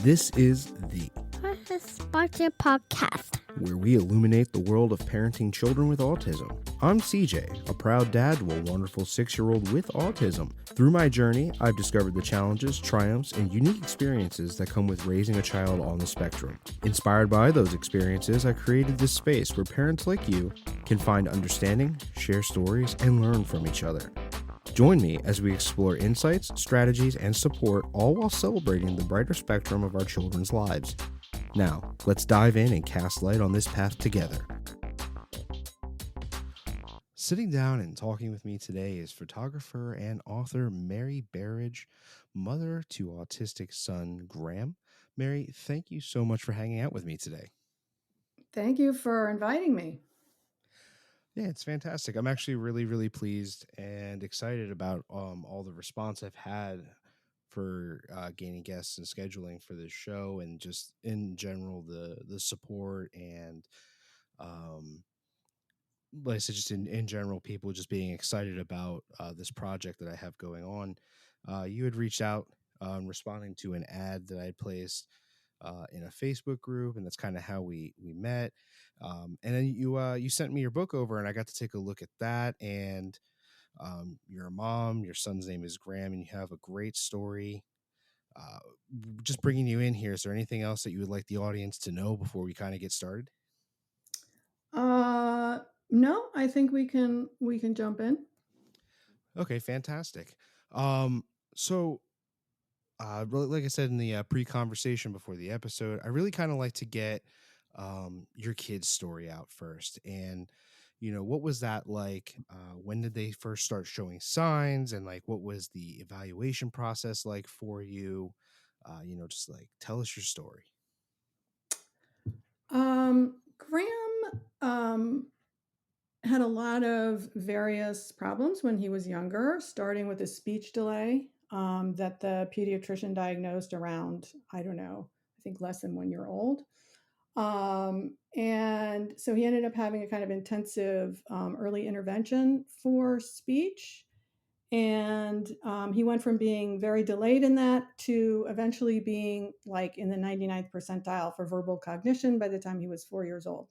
This is the Spotted Podcast. where we illuminate the world of parenting children with autism. I'm CJ, a proud dad to a wonderful 6-year-old with autism. Through my journey, I've discovered the challenges, triumphs, and unique experiences that come with raising a child on the spectrum. Inspired by those experiences, I created this space where parents like you can find understanding, share stories, and learn from each other. Join me as we explore insights, strategies, and support, all while celebrating the brighter spectrum of our children's lives. Now, let's dive in and cast light on this path together. Sitting down and talking with me today is photographer and author Mary Berridge, mother to autistic son Graham. Mary, thank you so much for hanging out with me today. Thank you for inviting me. Yeah, it's fantastic. I'm actually really pleased and excited about all the response I've had for gaining guests and scheduling for this show, and just in general the support and like I said, just in general, people just being excited about this project that I have going on. You had reached out responding to an ad that I had placed in a Facebook group, and that's kind of how we met. And then you sent me your book over, and I got to take a look at that. And you're a mom. Your son's name is Graham, and you have a great story. Just bringing you in here, is there anything else that you would like the audience to know before we kind of get started? No, I think we can jump in. Okay, fantastic. So like I said in the pre-conversation before the episode, I really kind of like to get your kid's story out first. And what was that like? When did they first start showing signs, and like what was the evaluation process like for you? Just like tell us your story. Graham had a lot of various problems when he was younger, starting with a speech delay that the pediatrician diagnosed around, I think less than 1 year old. And so he ended up having a kind of intensive early intervention for speech. And he went from being very delayed in that to eventually being like in the 99th percentile for verbal cognition by the time he was 4 years old.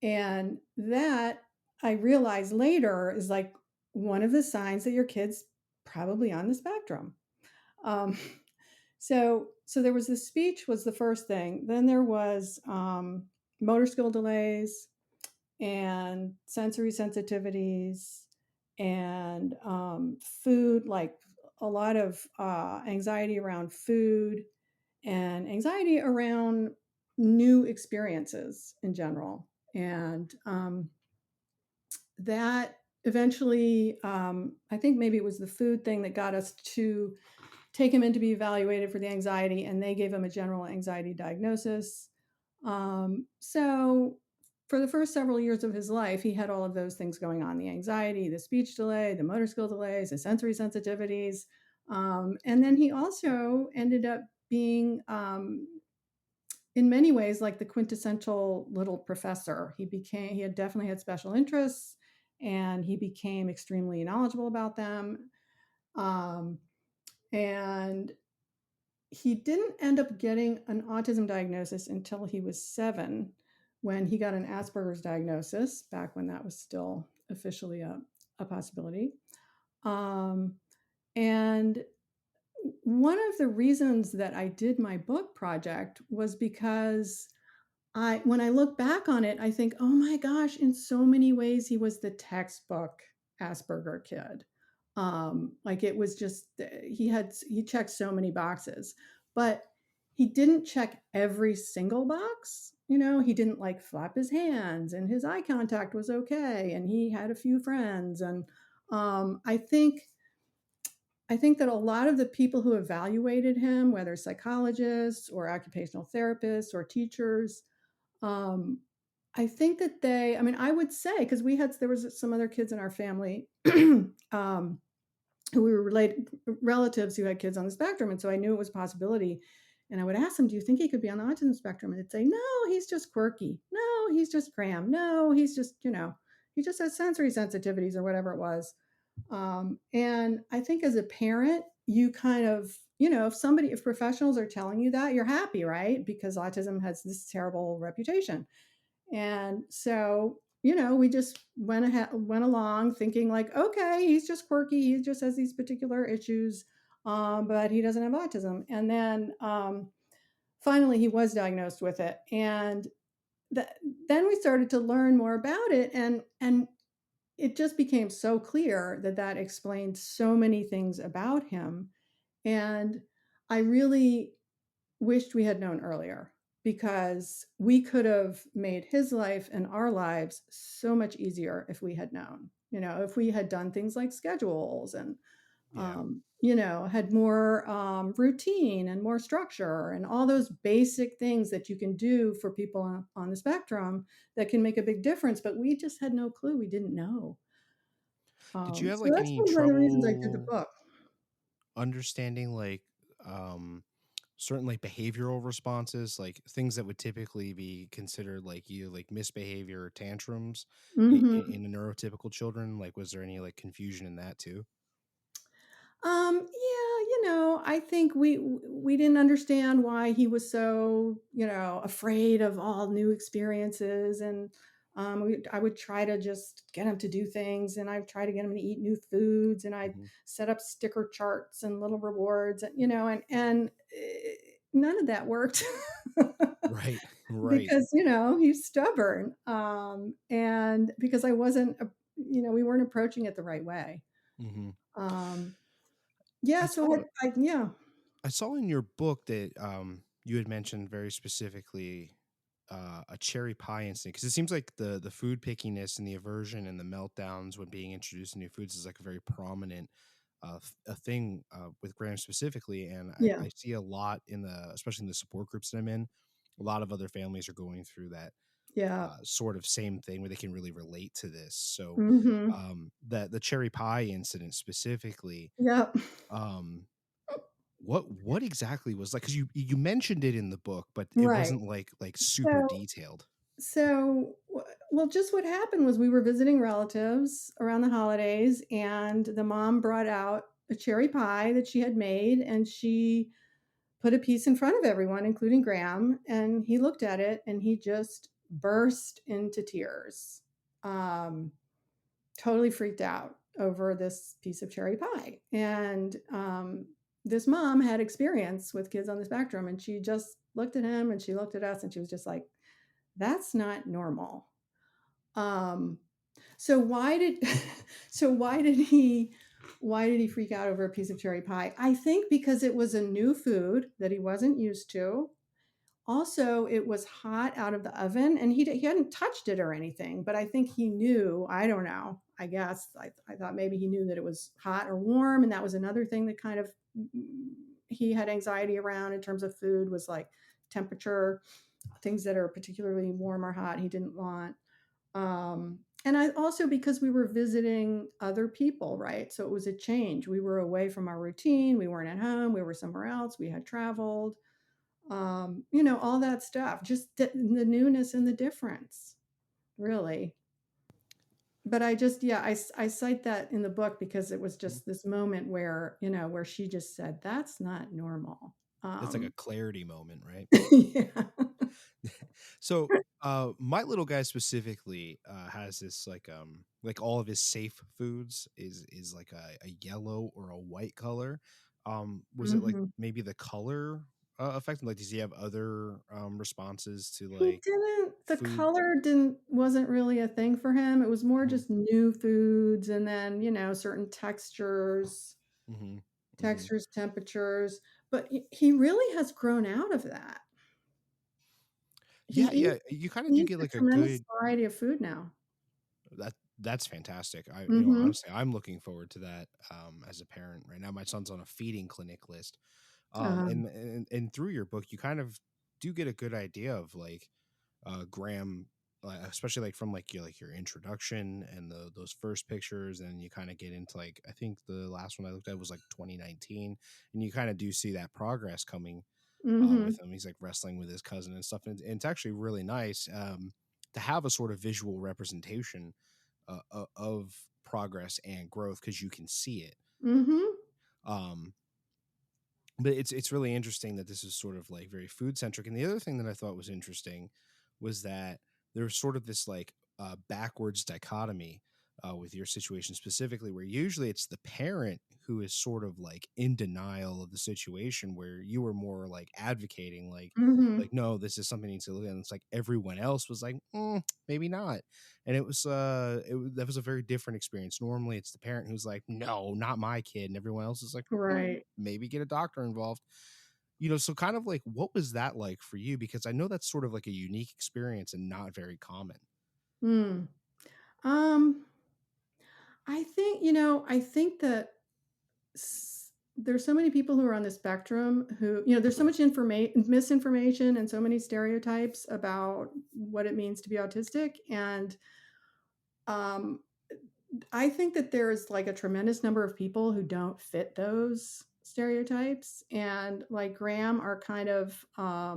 And that, I realized later, is like one of the signs that your kid's probably on the spectrum. So there was the speech was the first thing. Then there was motor skill delays and sensory sensitivities and food, like a lot of anxiety around food and anxiety around new experiences in general. And that eventually, I think maybe it was the food thing that got us to take him in to be evaluated for the anxiety, and they gave him a general anxiety diagnosis. So for the first several years of his life, he had all of those things going on: the anxiety, the speech delay, the motor skill delays, the sensory sensitivities. And then he also ended up being, in many ways, like the quintessential little professor. He definitely had special interests, and he became extremely knowledgeable about them. And he didn't end up getting an autism diagnosis until he was 7, when he got an Asperger's diagnosis, back when that was still officially a possibility. And one of the reasons that I did my book project was because when I look back on it, I think, oh my gosh, in so many ways, he was the textbook Asperger kid. Like it was just, he checked so many boxes, but he didn't check every single box. He didn't like flap his hands, and his eye contact was okay, and he had a few friends. And I think that a lot of the people who evaluated him, whether psychologists or occupational therapists or teachers, I think that I would say, because there was some other kids in our family who we were relatives who had kids on the spectrum. And so I knew it was a possibility. And I would ask them, do you think he could be on the autism spectrum? And they'd say, no, he's just quirky. No, he's just Graham. No, he's just, he just has sensory sensitivities or whatever it was. And I think as a parent, you kind of, if professionals are telling you that, you're happy, right? Because autism has this terrible reputation. And so, we just went along thinking like, okay, he's just quirky. He just has these particular issues, but he doesn't have autism. And then finally, he was diagnosed with it, and that then we started to learn more about it, and it just became so clear that that explained so many things about him. And I really wished we had known earlier because we could have made his life and our lives so much easier if we had known. If we had done things like schedules and Yeah. had more routine and more structure and all those basic things that you can do for people on the spectrum that can make a big difference. But we just had no clue. We didn't know. Did you have So like that's any one of the reasons I did the trouble book. understanding like certain like behavioral responses, like things that would typically be considered like you like misbehavior or tantrums Hmm. in the neurotypical children? Like, was there any like confusion in that too? Yeah, I think we didn't understand why he was so, afraid of all new experiences, and I would try to just get him to do things, and I'd try to get him to eat new foods, and I'd Hmm. set up sticker charts and little rewards, and none of that worked. Right. Right. Because he's stubborn, and because I wasn't, we weren't approaching it the right way. Hmm. Um, yeah, I so saw yeah. I saw in your book that you had mentioned very specifically a cherry pie incident, because it seems like the food pickiness and the aversion and the meltdowns when being introduced to new foods is like a very prominent a thing with Graham specifically, and Yeah, I see a lot in the especially in the support groups that I'm in. A lot of other families are going through that yeah. sort of same thing where they can really relate to this. So Mhm. that the cherry pie incident specifically, Yep. um, what exactly was like? Because you mentioned it in the book, but it Right. wasn't like super So detailed. well, just what happened was we were visiting relatives around the holidays, and the mom brought out a cherry pie that she had made, and she put a piece in front of everyone, including Graham, and he looked at it, and he just burst into tears. Um Totally freaked out over this piece of cherry pie. And this mom had experience with kids on the spectrum, and she just looked at him and she looked at us and she was just like, that's not normal. Um, so why did so why did he freak out over a piece of cherry pie? I think because it was a new food that he wasn't used to. Also, it was hot out of the oven, and he hadn't touched it or anything, but I think he knew. I don't know. I guess I thought maybe he knew that it was hot or warm, and that was another thing that kind of he had anxiety around in terms of food, was like temperature, things that are particularly warm or hot he didn't want. And I also, because we were visiting other people, right? So it was a change. We were away from our routine. We weren't at home. We were somewhere else. We had traveled, all that stuff, just the newness and the difference, really. But yeah, I cite that in the book because it was Mhm. just this moment where, where she just said, that's not normal. It's like a Um, clarity moment, right? yeah. So, my little guy specifically has this like all of his safe foods is like a yellow or a white color. Was it like Mhm. maybe the color affect him? Like, does he have other responses to He like didn't, the food? color wasn't really a thing for him. It was more Hmm. just new foods, and then, certain Hmm. Hmm. textures, temperatures. But he really has grown out of that. He Yeah, eats yeah. You kind of he do eats get a like a tremendous good variety of food now. that's fantastic. Mhm. Honestly, I'm looking forward to that as a parent right now. My son's on a feeding clinic list. Uh-huh. And through your book, you kind of do get a good idea of like Graham, especially like from like your introduction and those first pictures, and you kind of get into like I think the last one I looked at was like 2019, and you kind of do see that progress coming with Mhm. him. He's like wrestling with his cousin and stuff, and it's actually really nice to have a sort of visual representation of progress and growth because you can see it. Mhm. Um, but it's really interesting that this is sort of like very food centric. And the other thing that I thought was interesting was that there's sort of this like backwards dichotomy with your situation specifically, where usually it's the parent who is sort of like in denial of the situation, where you were more like advocating, Mhm. like no, this is something you need to look at. And it's like everyone else was like, maybe not. And it was that was a very different experience. Normally it's the parent who's like, no, not my kid, and everyone else is like, Right. maybe get a doctor involved. So kind of like, what was that like for you? Because I know that's sort of like a unique experience and not very common. Mm. Um, I think that there's so many people who are on the spectrum who, there's so much information, misinformation, and so many stereotypes about what it means to be autistic. And um, I think that there's like a tremendous number of people who don't fit those stereotypes. And like Graham are kind of, uh,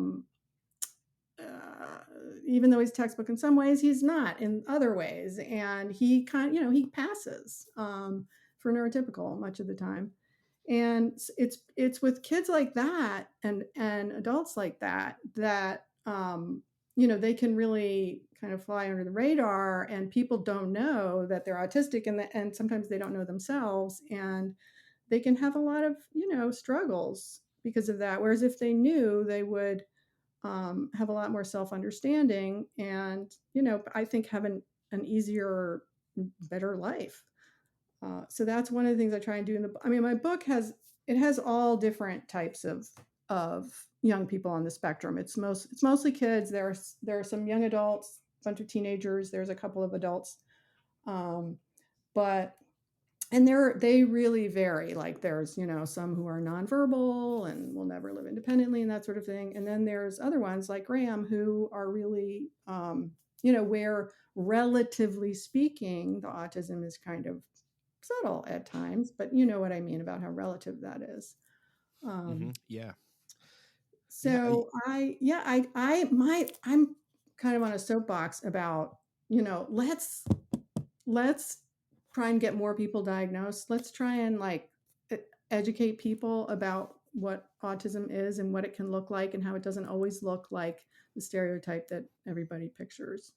even though he's textbook in some ways, he's not in other ways. And he passes for neurotypical much of the time. And it's with kids like that and adults like that they can really kind of fly under the radar, and people don't know that they're autistic, and sometimes they don't know themselves, and they can have a lot of struggles because of that. Whereas if they knew, they would have a lot more self-understanding, and I think have an easier, better life. So that's one of the things I try and do my book has all different types of young people on the spectrum. It's mostly kids. There are some young adults, a bunch of teenagers. There's a couple of adults, um, but and they really vary. Like there's some who are nonverbal and will never live independently and that sort of thing. And then there's other ones like Graham who are really where relatively speaking the autism is kind of subtle at times, but you know what I mean about how relative that is. Um, Yeah. Yeah. so I yeah I'm kind of on a soapbox about let's try and get more people diagnosed. Let's try and like educate people about what autism is and what it can look like and how it doesn't always look like the stereotype that everybody pictures.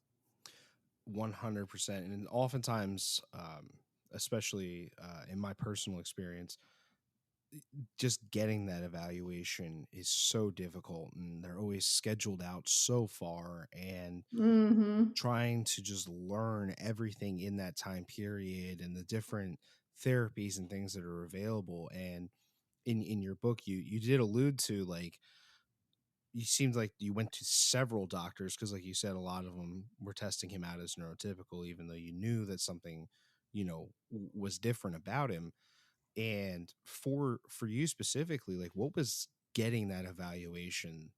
100%. And oftentimes, especially in my personal experience, just getting that evaluation is so difficult, and they're always scheduled out so far, and Mhm. trying to just learn everything in that time period and the different therapies and things that are available. And in your book, you did allude to, like, you seemed like you went to several doctors, because like you said, a lot of them were testing him out as neurotypical, even though you knew that something was different about him. And for you specifically, like, what was getting that evaluation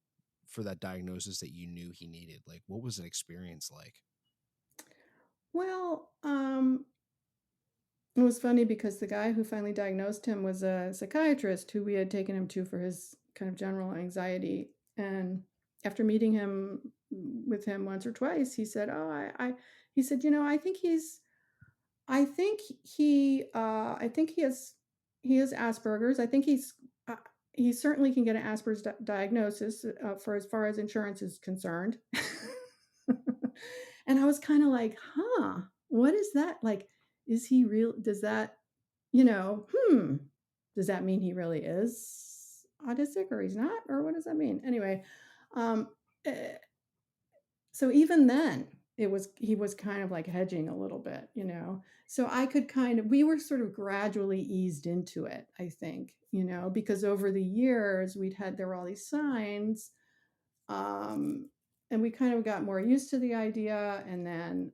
for that diagnosis that you knew he needed? Like, what was an experience like? Well, it was funny because the guy who finally diagnosed him was a psychiatrist who we had taken him to for his kind of general anxiety. And after meeting him with him once or twice, he said, "Oh, he said, I think he has Asperger's. I think uh, he certainly can get an Asperger's diagnosis for as far as insurance is concerned." And I was kind of like, "Huh, what is that? Like, is he real? Does that, does that mean he really is autistic or he's not? Or what does that mean?" Anyway, um, eh, so even then he was kind of like hedging a little bit. So I could we were sort of gradually eased into it, I think, because over the years there were all these signs, um and we kind of got more used to the idea, and then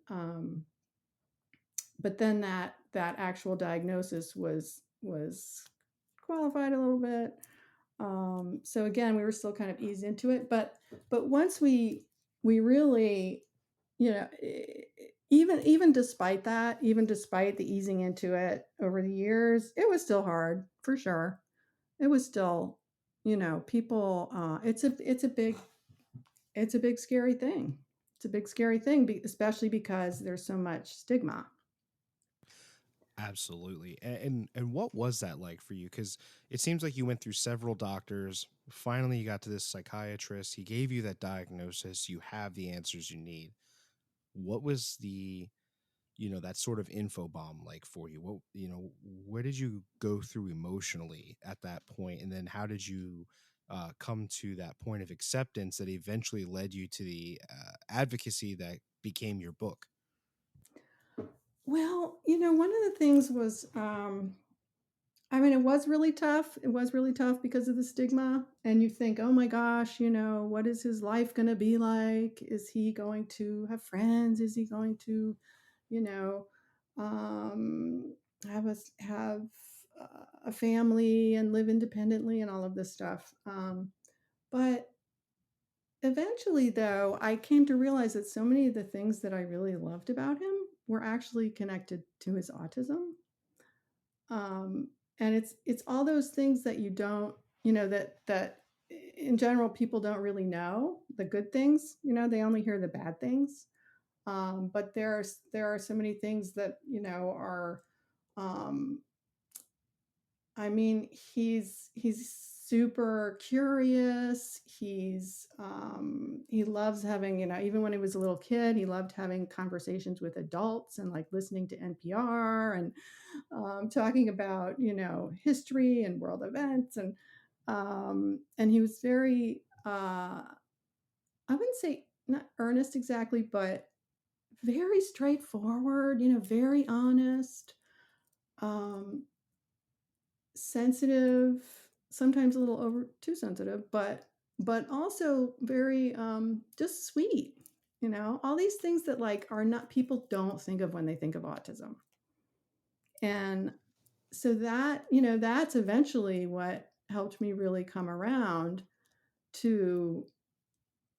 but then that actual diagnosis was qualified a little bit. So again, we were still kind of eased into it, but once we really, even despite that, even despite the easing into it over the years, it was still hard for sure. It was still, people. It's a big scary thing. It's a big scary thing, especially because there's so much stigma. Absolutely. And what was that like for you? Because it seems like you went through several doctors. Finally, you got to this psychiatrist. He gave you that diagnosis. You have the answers you need. What was that sort of info bomb like for you? Where did you go through emotionally at that point? And then how did you come to that point of acceptance that eventually led you to the advocacy that became your book? Well, one of the things was, I mean, it was really tough. It was really tough because of the stigma. And you think, oh my gosh, what is his life going to be like? Is he going to have friends? Is he going to, you know, um, have a family and live independently and all of this stuff? But eventually, though, I came to realize that so many of the things that I really loved about him were actually connected to his autism. Um, and it's all those things that you don't, that in general people don't really know the good things. They only hear the bad things. But there are so many things that are um, I mean, he's super curious. He loves having, even when he was a little kid, he loved having conversations with adults and like listening to NPR and talking about, history and world events and he was very I wouldn't say not earnest exactly, but very straightforward, very honest. Um, Sensitive, sometimes a little over too sensitive, but also very just sweet, all these things that like are not people don't think of when they think of autism. And so that, that's eventually what helped me really come around to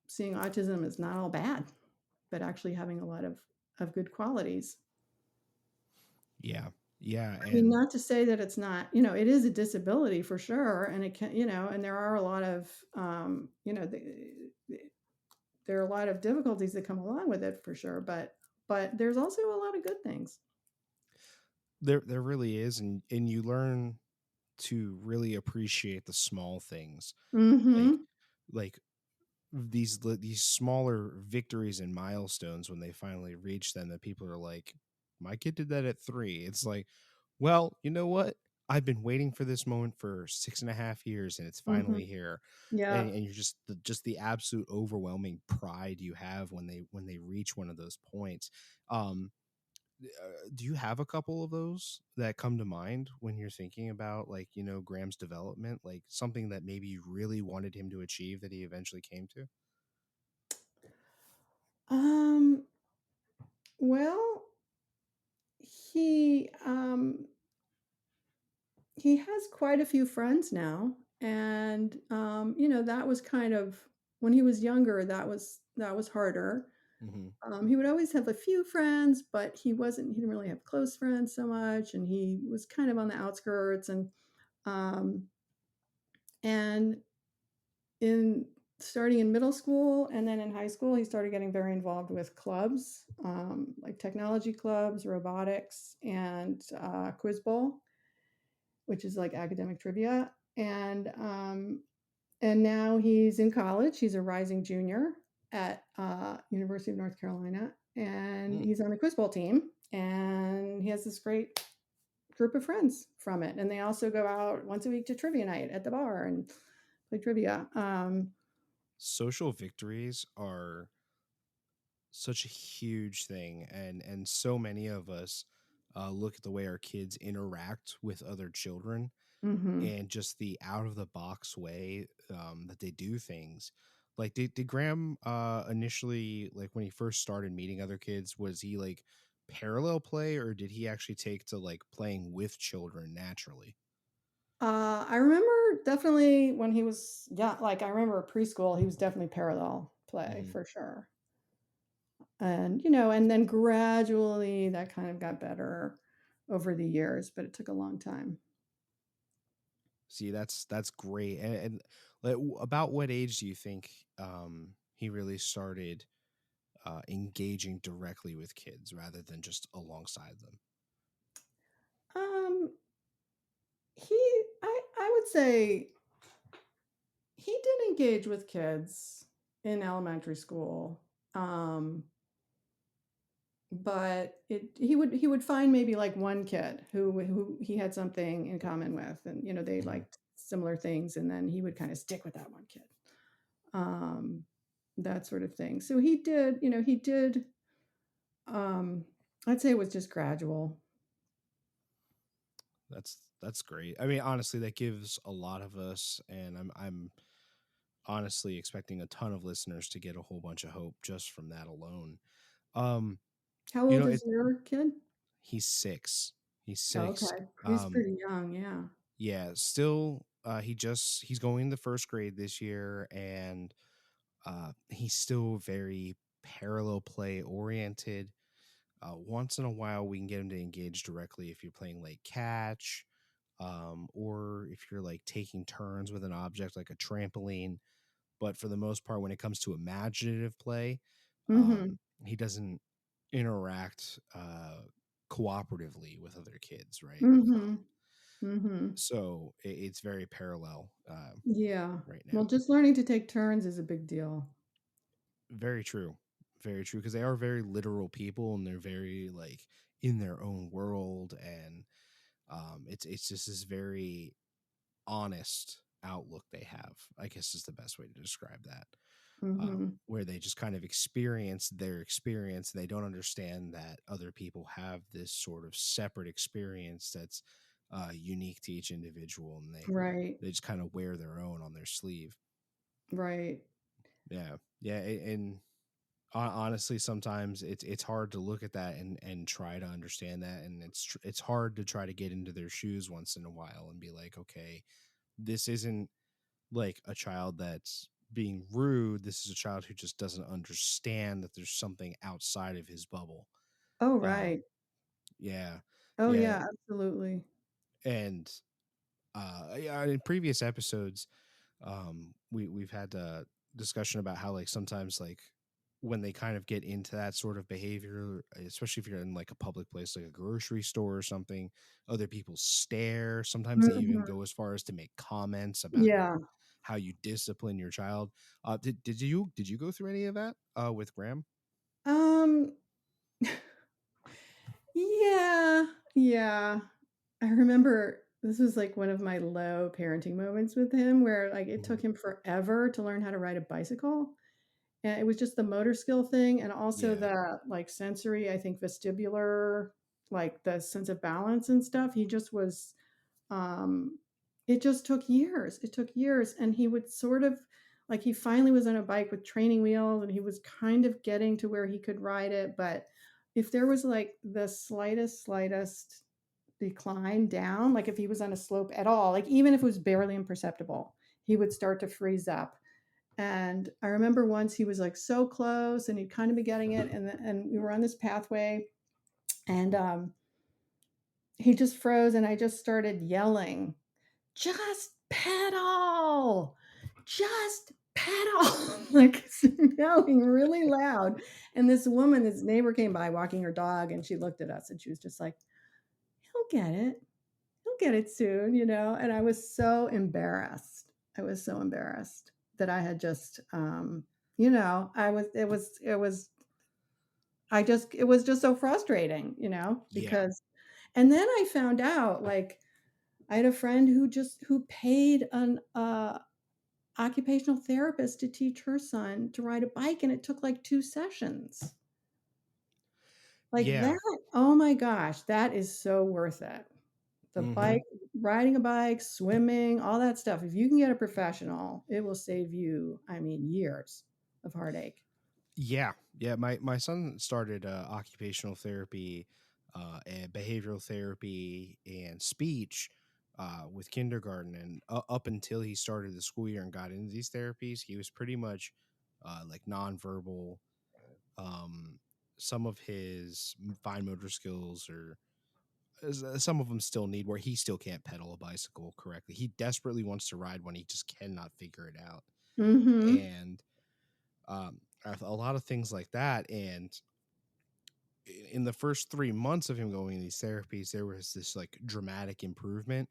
seeing autism as not all bad, but actually having a lot of good qualities. Yeah. Yeah. I mean, And not to say that it's not, it is a disability for sure, and it can, and there are a lot of, there are a lot of difficulties that come along with it for sure, but there's also a lot of good things. there really is, and you learn to really appreciate the small things, like Mhm. like these smaller victories and milestones when they finally reach them, that people are like, my kid did that at 3. It's like, well, you know what, I've been waiting for this moment for 6.5 years and it's Mhm. finally here. Yeah. And you're just the absolute overwhelming pride you have when they reach one of those points. um do you have a couple of those that come to mind when you're thinking about, like, Graham's development, like something that maybe you really wanted him to achieve that he eventually came to? Um, well, he, um he has quite a few friends now, and, that was kind of when he was younger, that was harder. Hmm. He would always have a few friends, but he didn't really have close friends so much, and he was kind of on the outskirts, um, and in starting in middle school and then in high school, he started getting very involved with clubs, like technology clubs, robotics, and quiz bowl, which is like academic trivia. And now he's in college. He's a rising junior at University of North Carolina, and Mm. he's on the quiz bowl team. And he has this great group of friends from it. And they also go out once a week to trivia night at the bar and play trivia. Social victories are such a huge thing, and so many of us look at the way our kids interact with other children, Mhm. and just the out of the box way that they do things. Like, did Graham initially, like when he first started meeting other kids, was he like parallel play, or did he actually take to like playing with children naturally? I remember definitely when he was, yeah, like I remember preschool, he was definitely parallel play Hmm. for sure. And, and then gradually that kind of got better over the years, but it took a long time. See, that's great. And like, about what age do you think he really started engaging directly with kids rather than just alongside them? say he did engage with kids in elementary school. Um, but he would find maybe like one kid who he had something in common with, and they Mhm. liked similar things, and then he would kind of stick with that one kid. Um, that sort of thing. So he did um I'd say it was just gradual. That's great. I mean, honestly, that gives a lot of us, and I'm honestly expecting a ton of listeners to get a whole bunch of hope just from that alone. Um, How you old know, is it your kid? he's 6. He's 6. Okay, he's pretty young, yeah. Yeah, still he's going into first grade this year, and he's still very parallel play oriented. Once in a while we can get him to engage directly if you're playing like catch, or if you're like taking turns with an object like a trampoline. But for the most part, when it comes to imaginative play, Mhm. he doesn't interact cooperatively with other kids, right? Mhm. Mhm. So it's very parallel Yeah. right Well, now. just learning to take turns is a big deal. Very true. Very true. Because they are very literal people, and they're very like in their own world. And it's just this very honest outlook they have, I guess is the best way to describe that. Mhm. Where they just kind of experience their experience, and they don't understand that other people have this sort of separate experience that's unique to each individual, and Right. they just kind of wear their own on their sleeve. Right. Yeah, yeah, and honestly, sometimes it's hard to look at that and try to understand that, and it's hard to try to get into their shoes once in a while and be like, okay, this isn't like a child that's being rude. This is a child who just doesn't understand that there's something outside of his bubble. Oh, Um, right. yeah, Oh, yeah, yeah, absolutely. and yeah, in previous episodes, we've had a discussion about how like sometimes like when they kind of get into that sort of behavior, especially if you're in like a public place like a grocery store or something, other people stare. Sometimes they even Mhm. go as far as to make comments about Yeah. how you discipline your child. Did you go through any of that with Graham? Um, yeah, yeah. I remember this was, like, one of my low parenting moments with him where, like, it Mhm. took him forever to learn how to ride a bicycle, and it was just the motor skill thing and also Yeah, the, like, sensory, I think, vestibular, like, the sense of balance and stuff. He just was, um it just took years. It took years, and he would sort of like, he finally was on a bike with training wheels, and he was kind of getting to where he could ride it, but if there was, like, the slightest decline down, like, if he was on a slope at all, like, even if it was barely imperceptible, he would start to freeze up, and I remember once he was, like, so close, and he'd kind of be getting it, and we were on this pathway, and, he just froze, and I just started yelling, "Just pedal! Just pedal!" Like, yelling really loud, and this neighbor came by walking her dog, and she looked at us, and she was just like, "He'll get it. He'll get it soon," and I was so embarrassed. I was so embarrassed that I had just, I was it was it was just so frustrating, yeah, because and then I found out, like, I had a friend who paid an, occupational therapist to teach her son to ride a bike, and it took, like, 2 sessions. Like, yeah. that oh my gosh, that is so worth it. The Hmm. bike riding a bike, swimming, all that stuff. If you can get a professional, it will save you, I mean, years of heartache. Yeah, yeah. My son started occupational therapy, and behavioral therapy, and speech with kindergarten, and up until he started the school year and got into these therapies, he was pretty much like nonverbal. Um, some of his fine motor skills, or some of them still need where he still can't pedal a bicycle correctly. He desperately wants to ride one, he just cannot figure it out, Mhm. and a lot of things like that. And in the first 3 months of him going to these therapies, there was this like dramatic improvement.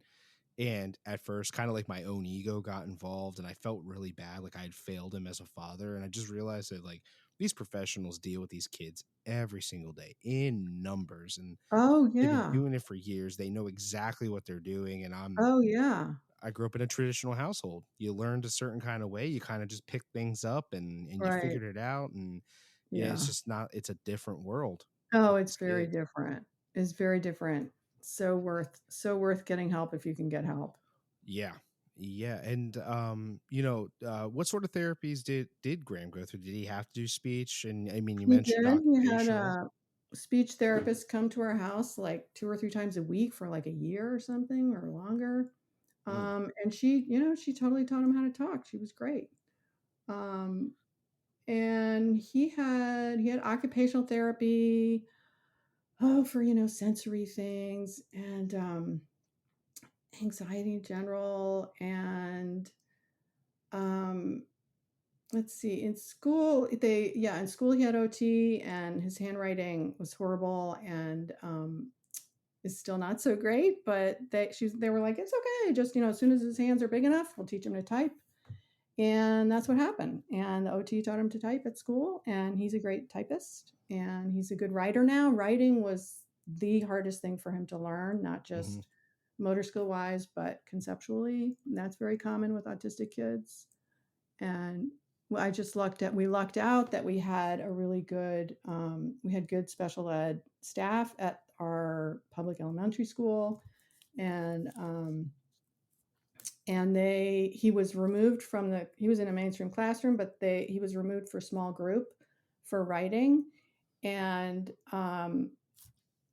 And at first, kind of like my own ego got involved, and I felt really bad, like I had failed him as a father. And I just realized that like these professionals deal with these kids every single day in numbers, and Oh, they've been yeah. doing it for years. They know exactly what they're doing. And Oh, yeah. I grew up in a traditional household. You learned a certain kind of way. You kind of just picked things up and you Right. figured it out. And it's Yeah. just not. It's a different world Oh, with it's these very kids. different. It's very different. So worth getting help if you can get help. Yeah. Yeah. And what sort of therapies did Graham go through? Did he have to do speech? And I mean, you He mentioned did. He had occupational. a speech therapist come to our house like 2 or 3 times a week for like a year or something or longer. Mm, And she totally taught him how to talk. She was great. Um, and he had occupational therapy, for, sensory things and, anxiety in general and, um let's see, in school he had OT and his handwriting was horrible and, is still not so great, but they were like, "It's okay, just, as soon as his hands are big enough, we'll teach him to type." And that's what happened, and the OT taught him to type at school, and he's a great typist, and he's a good writer now. Writing was the hardest thing for him to learn, not hmm just motor skill wise, but conceptually. And that's very common with autistic kids. And I just we lucked out that we had good special ed staff at our public elementary school, and he was removed he was in a mainstream classroom, but he was removed for small group for writing, and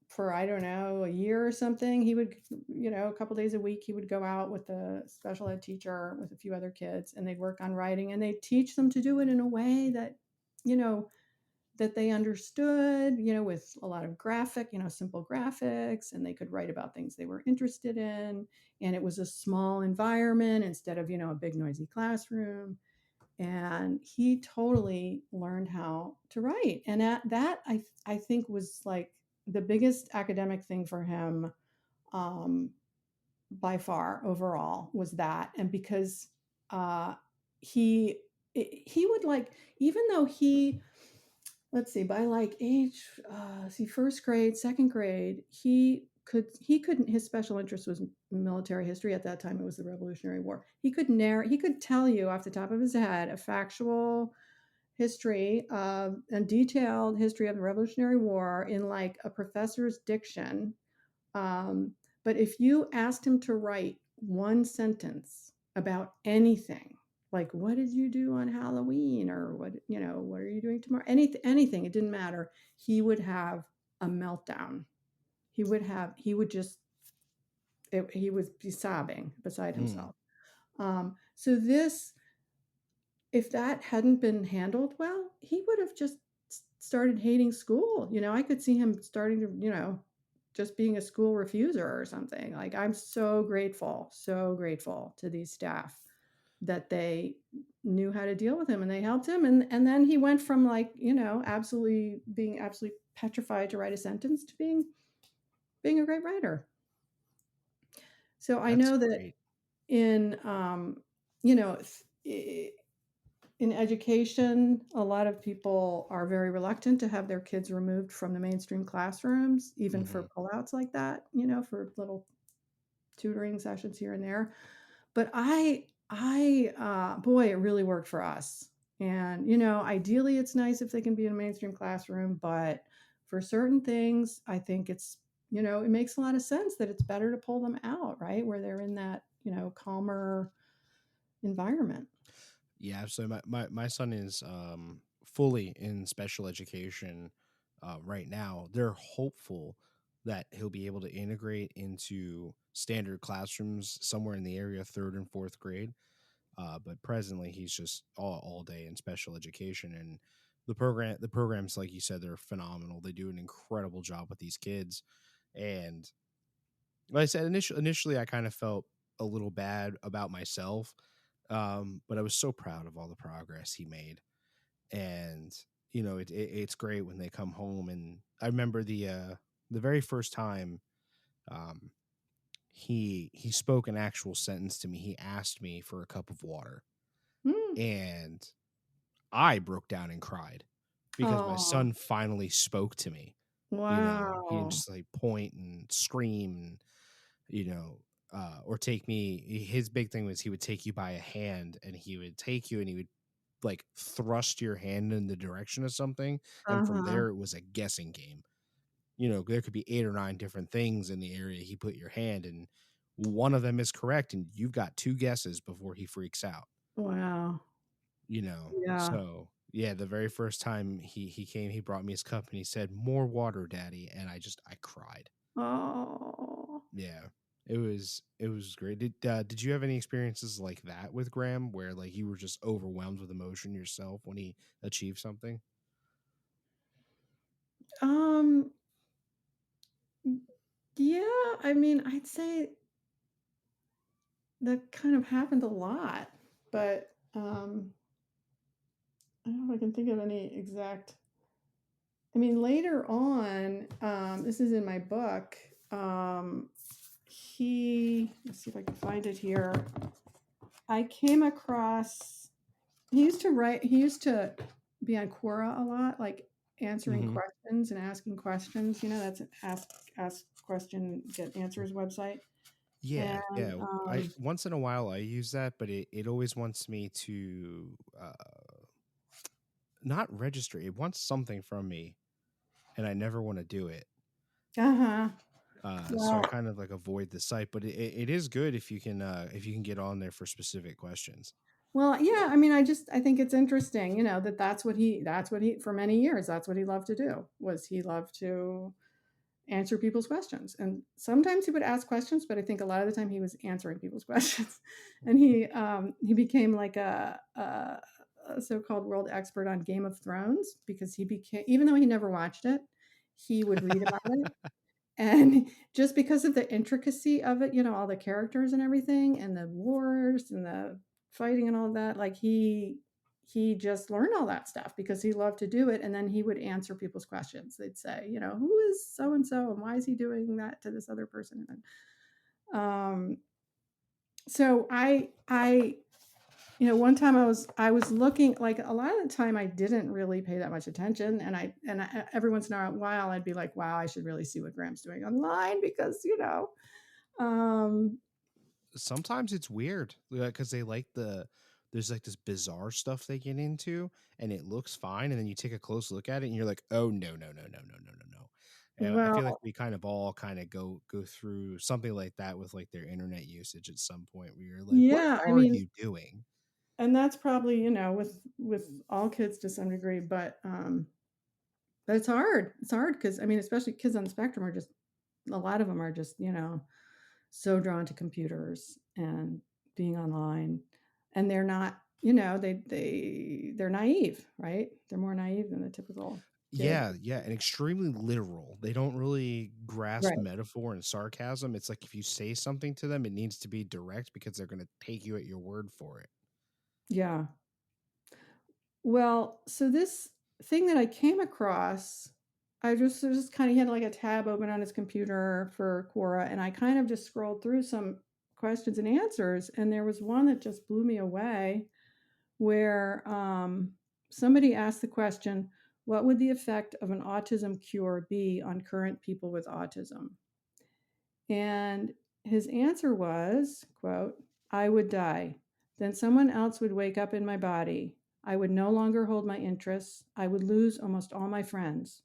for I don't know a year or something, he would a couple days a week he would go out with the special ed teacher with a few other kids, and they'd work on writing, and they'd teach them to do it in a way that you know that they understood, with a lot of simple graphics, and they could write about things they were interested in. And it was a small environment instead of, a big noisy classroom. And he totally learned how to write. And that I think was like the biggest academic thing for him, um, by far overall was that. And because uh, he he would like, even though he let's see, by like age, see, first grade, second grade, he couldn't. His special interest was military history. At that time, it was the Revolutionary War. He could tell you off the top of his head a factual history of and detailed history of the Revolutionary War in like a professor's diction. um, but if you asked him to write one sentence about anything, like what did you do on Halloween, or what are you doing tomorrow? Anything, it didn't matter. He would have a meltdown. He would just, he would be sobbing beside mm, himself. So this, if that hadn't been handled well, he would have just started hating school. I could see him starting to, just being a school refuser or something. Like, I'm so grateful to these staff that they knew how to deal with him and they helped him. And then he went from like, absolutely petrified to write a sentence to being a great writer. So I that's know that great. in, you know, in education, a lot of people are very reluctant to have their kids removed from the mainstream classrooms, even hmm for pullouts like that, for little tutoring sessions here and there. But boy, it really worked for us. And, ideally it's nice if they can be in a mainstream classroom, but for certain things, I think it makes a lot of sense that it's better to pull them out, right? Where they're in that, calmer environment. Yeah, so my son is fully in special education right now. They're hopeful that he'll be able to integrate into standard classrooms somewhere in the area, third and fourth grade. But presently, he's just all day in special education, and the programs, like you said, they're phenomenal. They do an incredible job with these kids, and like I said, initially, I kind of felt a little bad about myself, but I was so proud of all the progress he made. And it's great when they come home. And I remember the very first time um, he spoke an actual sentence to me. He asked me for a cup of water, Mm. and I broke down and cried because my Oh, son finally spoke to me. You know, he didn't wow. just like point and scream and, you know, or take me. His big thing was he would take you by a hand and he would take you and he would like thrust your hand in the direction of something. And from Uh-huh. there, it was a guessing game. You know, there could be 8 or 9 different things in the area he put your hand, and one of them is correct, and you've got 2 guesses before he freaks out, Wow. you know? Yeah. So, yeah, the very first time he came, he brought me his cup and he said, "More water, daddy," and I cried. Oh. Yeah. It was great. Did you have any experiences like that with Graham where, like, you were just overwhelmed with emotion yourself when he achieved something? Um, yeah, I mean, I'd say that kind of happened a lot, but, I don't know if I can think of any exact. I mean, later on, this is in my book, let's see if I can find it here. I came across he used to be on Quora a lot, like answering Mhm. questions and asking questions, that's an ask question, get answers website. Yeah, And, yeah. I once in a while I use that, but it always wants me to not register. It wants something from me, and I never want to do it. uh-huh. So Well, I kind of like avoid the site, but it is good if you can get on there for specific questions. yeah, I mean, I think it's interesting, that that's what he for many years, that's what he loved to do, was he loved to answer people's questions. And sometimes he would ask questions, but I think a lot of the time he was answering people's questions. And he became like a so-called world expert on Game of Thrones because he became, even though he never watched it, he would read about it. And just because of the intricacy of it, all the characters and everything, and the wars and the fighting and all that, like he just learned all that stuff because he loved to do it. And then he would answer people's questions. They'd say, who is so and so, and why is he doing that to this other person? And so one time I was looking, like, a lot of the time I didn't really pay that much attention, and every once in a while I'd be like, wow, I should really see what Graham's doing online because um Sometimes it's weird because they like there's like this bizarre stuff they get into, and it looks fine, and then you take a close look at it, and you're like, "Oh no, no, no, no, no, no, no, no." And I feel like well, we kind of all kind of go through something like that with like their internet usage at some point where you're like, "What yeah, I are mean, you doing?" and that's probably, with all kids to some degree, but it's hard because, I mean, especially kids on the spectrum are just, a lot of them are just, so drawn to computers and being online, and they're not, they're naive, right? They're more naive than the typical kid. Yeah, yeah, and extremely literal. They don't really grasp Right. metaphor and sarcasm. It's like if you say something to them, it needs to be direct because they're gonna take you at your word for it. Yeah. Well, so this thing that I came across, I just kind of had like a tab open on his computer for Quora, and I kind of just scrolled through some questions and answers, and there was one that just blew me away, where somebody asked the question, "What would the effect of an autism cure be on current people with autism?" And his answer was, quote, "I would die. Then someone else would wake up in my body. I would no longer hold my interests. I would lose almost all my friends.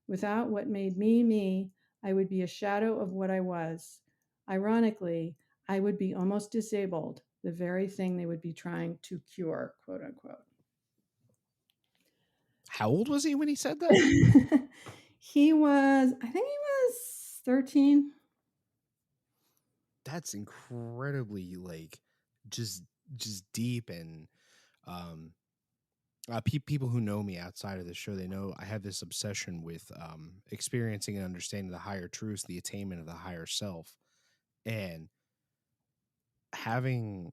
Without what made me me, I would be a shadow of what I was. Ironically, I would be almost disabled, the very thing they would be trying to cure," quote unquote. How old was he when he said that? I think he was 13. That's incredibly, like, just just deep and, um, people who know me outside of the show, they know I have this obsession with, experiencing and understanding the higher truths, the attainment of the higher self, and having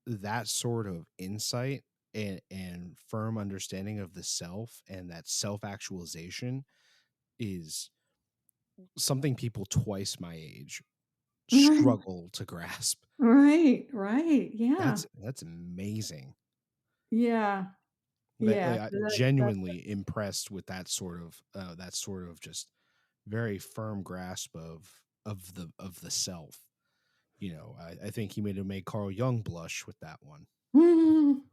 that sort of insight and firm understanding of the self and that self-actualization is something people twice my age Right. struggle to grasp. Right, right, yeah. That's amazing. Yeah, yeah, I so that's genuinely impressed with that sort of just very firm grasp of the self. I think he made Carl Jung blush with that one. Mhm.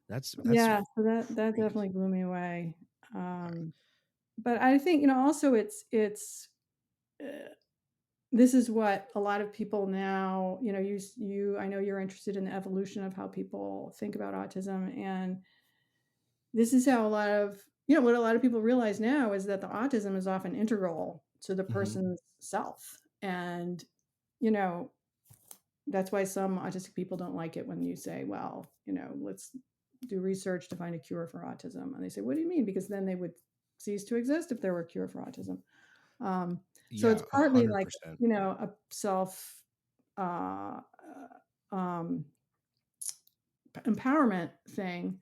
That's Yeah, so that great. definitely blew me away, All right. but I think, also uh this is what a lot of people now, I know you're interested in the evolution of how people think about autism, and this is how what a lot of people realize now is that the autism is often integral to the Mhm. person's self. And, you know, that's why some autistic people don't like it when you say, well, let's do research to find a cure for autism. And they say, what do you mean? Because then they would cease to exist if there were a cure for autism. So it's Yeah, partly like, 100%. a self uh, um, empowerment thing.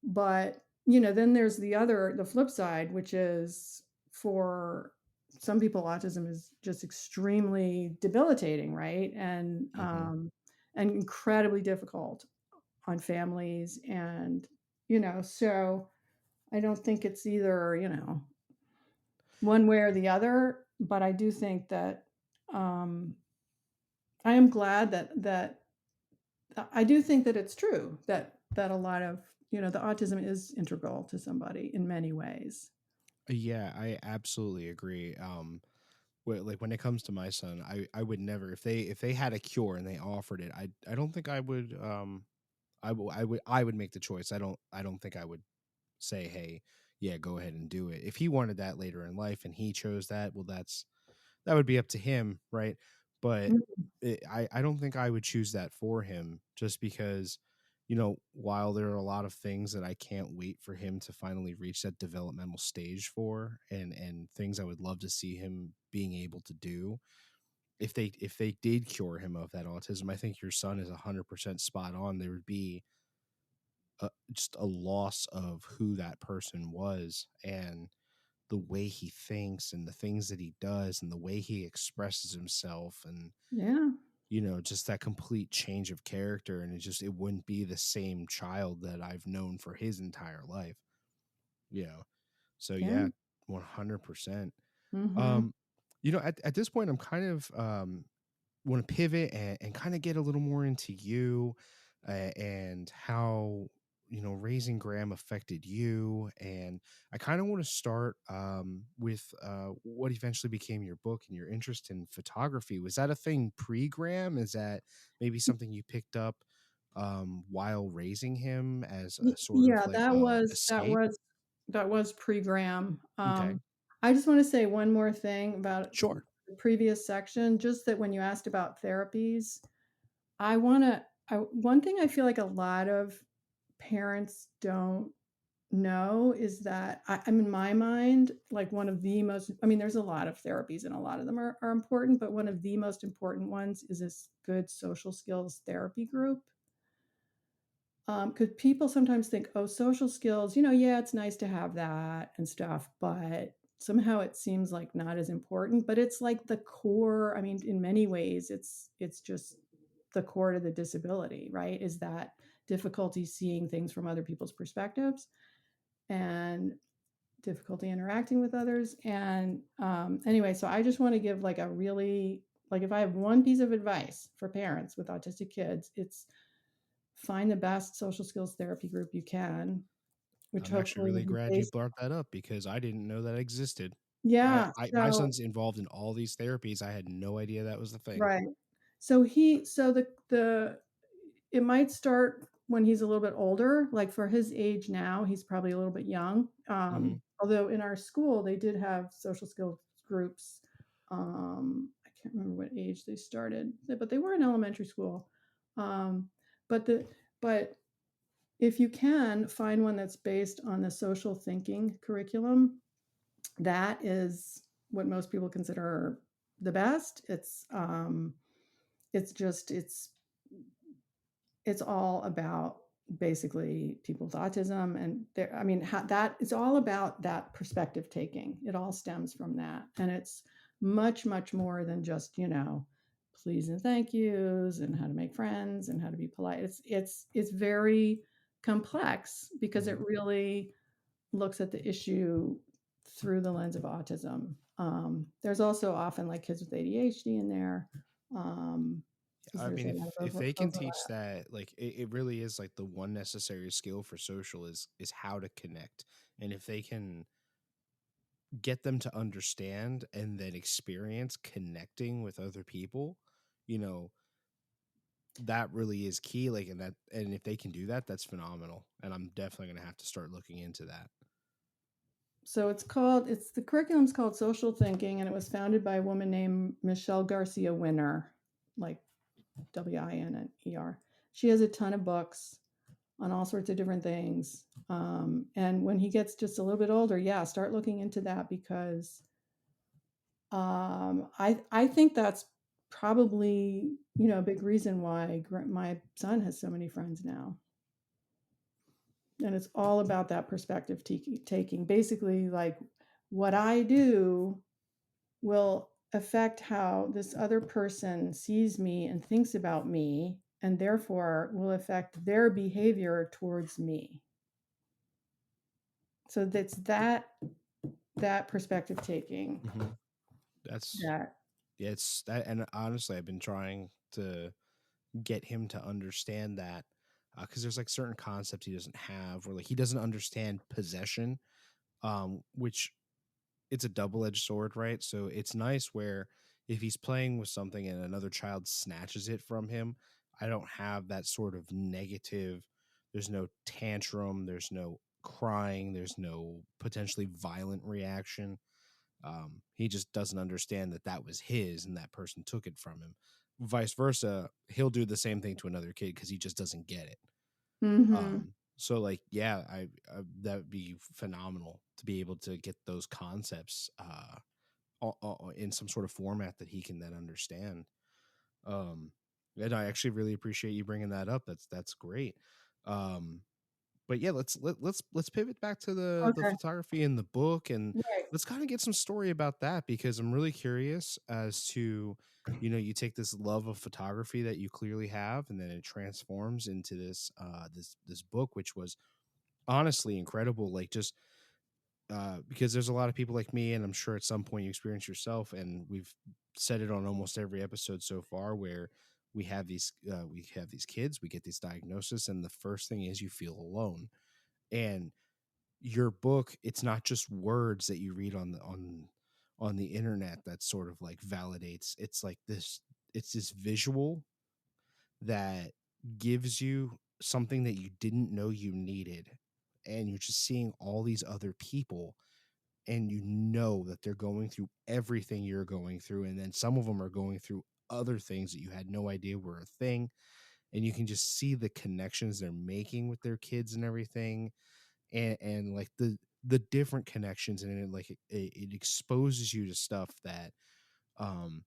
But, then there's the flip side, which is for some people, autism is just extremely debilitating, right? Mhm. And incredibly difficult on families. And, so I don't think it's either, one way or the other, but I do think that, um, I am glad that I do think that it's true that a lot of, the autism is integral to somebody in many ways. Yeah, I absolutely agree. Like when it comes to my son, I would never, if they had a cure and they offered it, I don't think I would I would make the choice. I don't think I would say, "Hey, yeah, go ahead and do it." If he wanted that later in life and he chose that, well, that would be up to him, right? But Mm, I don't think I would choose that for him just because, while there are a lot of things that I can't wait for him to finally reach that developmental stage for, and things I would love to see him being able to do, if they did cure him of that autism, I think your son is 100% spot on. There would be just a loss of who that person was and the way he thinks and the things that he does and the way he expresses himself and yeah, just that complete change of character, and it wouldn't be the same child that I've known for his entire life. you know so yeah, yeah, 100%. mhm, um at this point I'm kind of want to pivot and kind of get a little more into you, and how raising Graham affected you. And I kind of want to start with what eventually became your book and your interest in photography. Was that a thing pre-Graham? Is that maybe something you picked up while raising him as a sort of yeah, like that was that escape? was that was pre-Graham. Okay. I just wanna say one more thing about Sure. the previous section, just that when you asked about therapies, I wanna I one thing I feel like a lot of parents don't know is that I'm in my mind, like, one of the most I mean, there's a lot of therapies and a lot of them are important, but one of the most important ones is this good social skills therapy group. Because people sometimes think, "Oh, social skills, yeah, it's nice to have that and stuff," but somehow it seems like not as important, but it's like the core. I mean, in many ways, it's just the core to the disability, right? Is that difficulty seeing things from other people's perspectives and difficulty interacting with others. And, anyway, so I just wanna give, like, a really like, if I have one piece of advice for parents with autistic kids, it's find the best social skills therapy group you can, which I'm actually hopefully will really be glad you based. brought that up because I didn't know that existed. Yeah, My so son's involved in all these therapies. I had no idea that was the thing. right. So the it might start when he's a little bit older, like, for his age now, he's probably a little bit young, Mhm. although in our school, they did have social skills groups. I can't remember what age they started, but they were in elementary school. Um, but the but if you can, find one that's based on the social thinking curriculum. That is what most people consider the best. It's just it's all about basically people with autism, and there I mean, that it's all about that perspective taking. It all stems from that, and it's much more than just, please and thank yous and how to make friends and how to be polite. It's very complex because it Mhm. really looks at the issue through the lens of autism. There's also often like kids with ADHD in there, because I there's mean, a lot if of they can teach overlap. that, like it really is like the one necessary skill for social is how to connect. And if they can get them to understand and then experience connecting with other people, you know, that really is key. Like, and if they can do that, that's phenomenal. And I'm definitely going to have to start looking into that. So it's the curriculum's called Social Thinking, and it was founded by a woman named Michelle Garcia Winner, like Winner. She has a ton of books on all sorts of different things. And when he gets just a little bit older, yeah, start looking into that because I think that's probably a big reason why my son has so many friends now. And it's all about that perspective taking. Basically, like what I do will affect how this other person sees me and thinks about me, and therefore will affect their behavior towards me. So that's that perspective taking Hmm. That's that. yeah, it's that. And honestly, I've been trying to get him to understand that because there's like certain concepts he doesn't have, or like he doesn't understand possession, which it's a double-edged sword, right? So it's nice where if he's playing with something and another child snatches it from him, I don't have that sort of negative. There's no tantrum, there's no crying, there's no potentially violent reaction. He just doesn't understand that that was his and that person took it from him. Vice versa, he'll do the same thing to another kid because he just doesn't get it. Hmm. So like, yeah, that would be phenomenal to be able to get those concepts in some sort of format that he can then understand. Um, and I actually really appreciate you bringing that up. That's great. Um, but yeah, let's pivot back to the Okay. photography in the book, and Right. let's kind of get some story about that because I'm really curious as to, you take this love of photography that you clearly have, and then it transforms into this book, which was honestly incredible. Like just because there's a lot of people like me, and I'm sure at some point you experience yourself, and we've said it on almost every episode so far, where we have these kids, we get these diagnoses, and the first thing is you feel alone. And your book, it's not just words that you read on the internet that sort of like validates. It's this visual that gives you something that you didn't know you needed, and you're just seeing all these other people, and you know that they're going through everything you're going through, and then some of them are going through other things that you had no idea were a thing, and you can just see the connections they're making with their kids and everything, and like the different connections, and it exposes you to stuff that um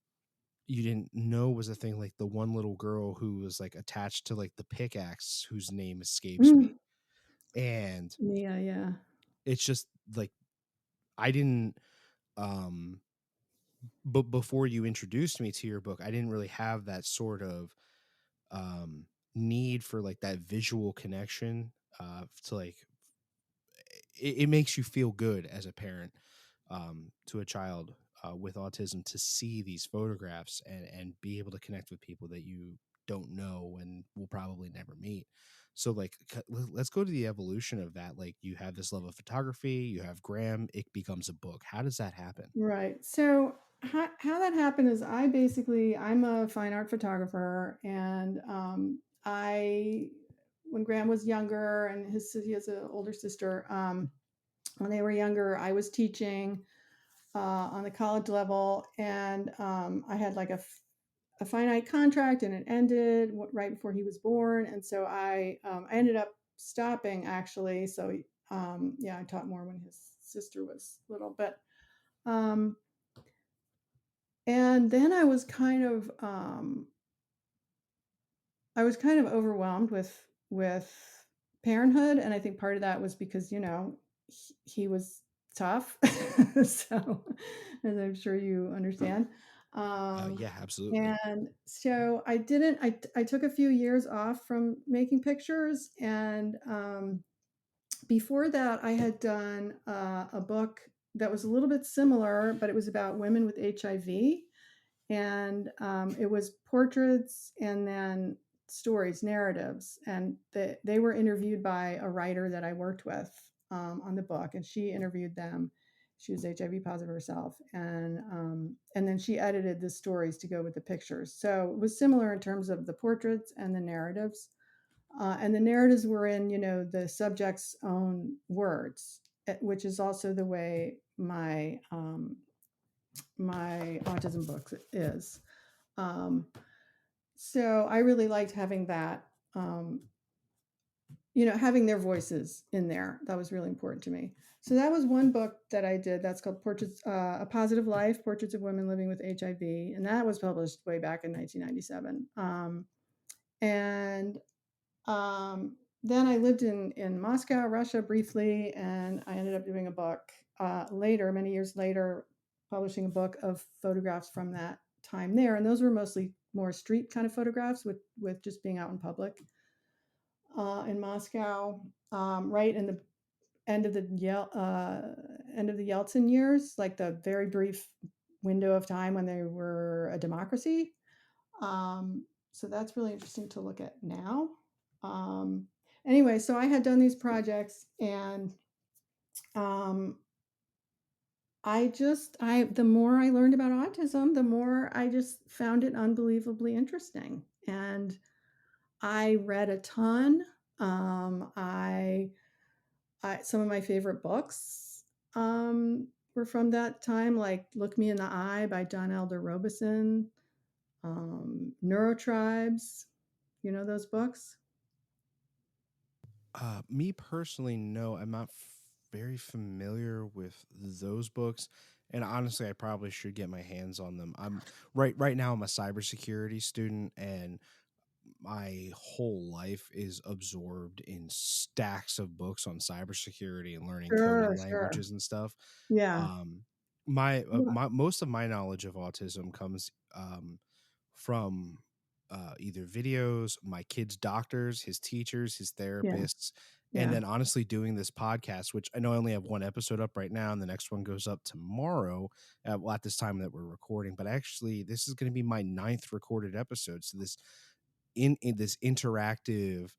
you didn't know was a thing, like the one little girl who was like attached to like the pickaxe whose name escapes Mm. me. And Yeah, yeah. it's just like I didn't um but before you introduced me to your book, I didn't really have that sort of um need for like that visual connection to like it makes you feel good as a parent to a child with autism to see these photographs and be able to connect with people that you don't know and will probably never meet. So like let's go to the evolution of that. Like you have this love of photography, you have Graham, it becomes a book. How does that happen? Right. So how that happened is I'm a fine art photographer, and I when Graham was younger and he has an older sister. When they were younger, I was teaching on the college level, and I had like a finite contract, and it ended right before he was born, and so I ended up stopping actually. So yeah, I taught more when his sister was little, but um, and then I was kind of overwhelmed with parenthood, and I think part of that was because he was tough, so as I'm sure you understand. Um, Yeah, absolutely. and so I didn't, I took a few years off from making pictures. And before that, I had done a book that was a little bit similar, but it was about women with HIV. And it was portraits and then stories, narratives. And they were interviewed by a writer that I worked with on the book, and she interviewed them. She was HIV positive herself, and then she edited the stories to go with the pictures. So it was similar in terms of the portraits and the narratives. And the narratives were in, the subject's own words, which is also the way my autism book is. Um, so I really liked having that, um, having their voices in there. That was really important to me. So that was one book that I did. That's called Portraits, A Positive Life, Portraits of Women Living with HIV. And that was published way back in 1997. And then I lived in Moscow, Russia briefly, and I ended up doing a book later, many years later, publishing a book of photographs from that time there. And those were mostly more street kind of photographs with just being out in public in Moscow, right in the end of the Yeltsin years, like the very brief window of time when they were a democracy. So that's really interesting to look at now. Um, anyway, so I had done these projects, and um, the more I learned about autism, the more I just found it unbelievably interesting. And I read a ton. Some of my favorite books were from that time, like Look Me in the Eye by John Elder Robison, Neurotribes. You know those books? Me personally, no, I'm not very familiar with those books, and honestly, I probably should get my hands on them. Right now, I'm a cybersecurity student, and my whole life is absorbed in stacks of books on cybersecurity and learning coding Sure, sure. languages and stuff. Yeah, Um, yeah, my most of my knowledge of autism comes from either videos, my kids' doctors, his teachers, his yeah, therapists, and yeah. then honestly doing this podcast, which I know I only have one episode up right now, and the next one goes up tomorrow at this time that we're recording. But actually, this is going to be my ninth recorded episode. So this in this interactive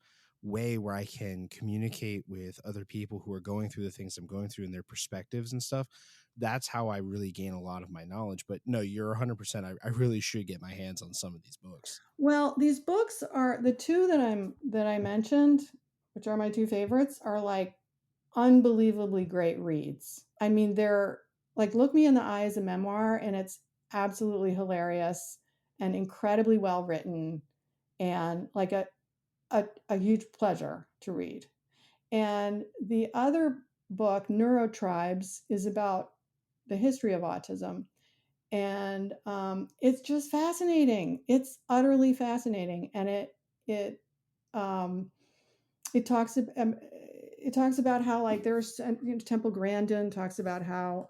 way where I can communicate with other people who are going through the things I'm going through and their perspectives and stuff. That's how I really gain a lot of my knowledge. But no, you're 100%. I really should get my hands on some of these books. Well, these books are the two that I mentioned, which are my two favorites, are like unbelievably great reads. I mean, they're like Look Me in the Eye is a memoir, and it's absolutely hilarious and incredibly well written, and like a huge pleasure to read. And the other book, Neurotribes, is about the history of autism. And it's just fascinating. It's utterly fascinating. And it, um, it talks, it talks about how, like, there's Temple Grandin talks about how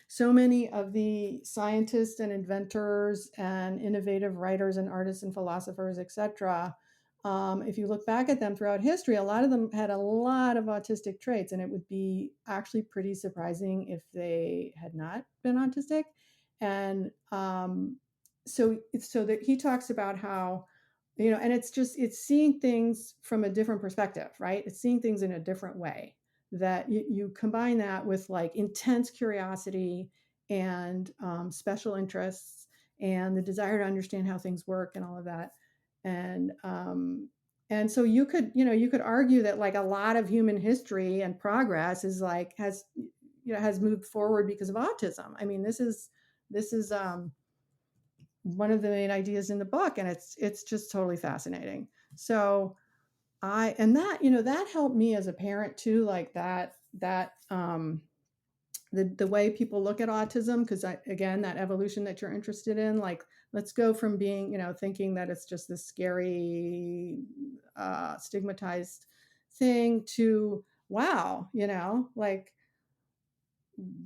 so many of the scientists and inventors and innovative writers and artists and philosophers, etc., if you look back at them throughout history, a lot of them had a lot of autistic traits, and it would be actually pretty surprising if they had not been autistic. And so that he talks about how, and it's seeing things from a different perspective, right? It's seeing things in a different way, that you combine that with like intense curiosity and special interests and the desire to understand how things work and all of that. And so you could argue that like a lot of human history and progress is like has moved forward because of autism. I mean, this is one of the main ideas in the book, and it's just totally fascinating. So that helped me as a parent too, like the way people look at autism, because again, that evolution that you're interested in, like, let's go from being, thinking that it's just this scary stigmatized thing to, wow, like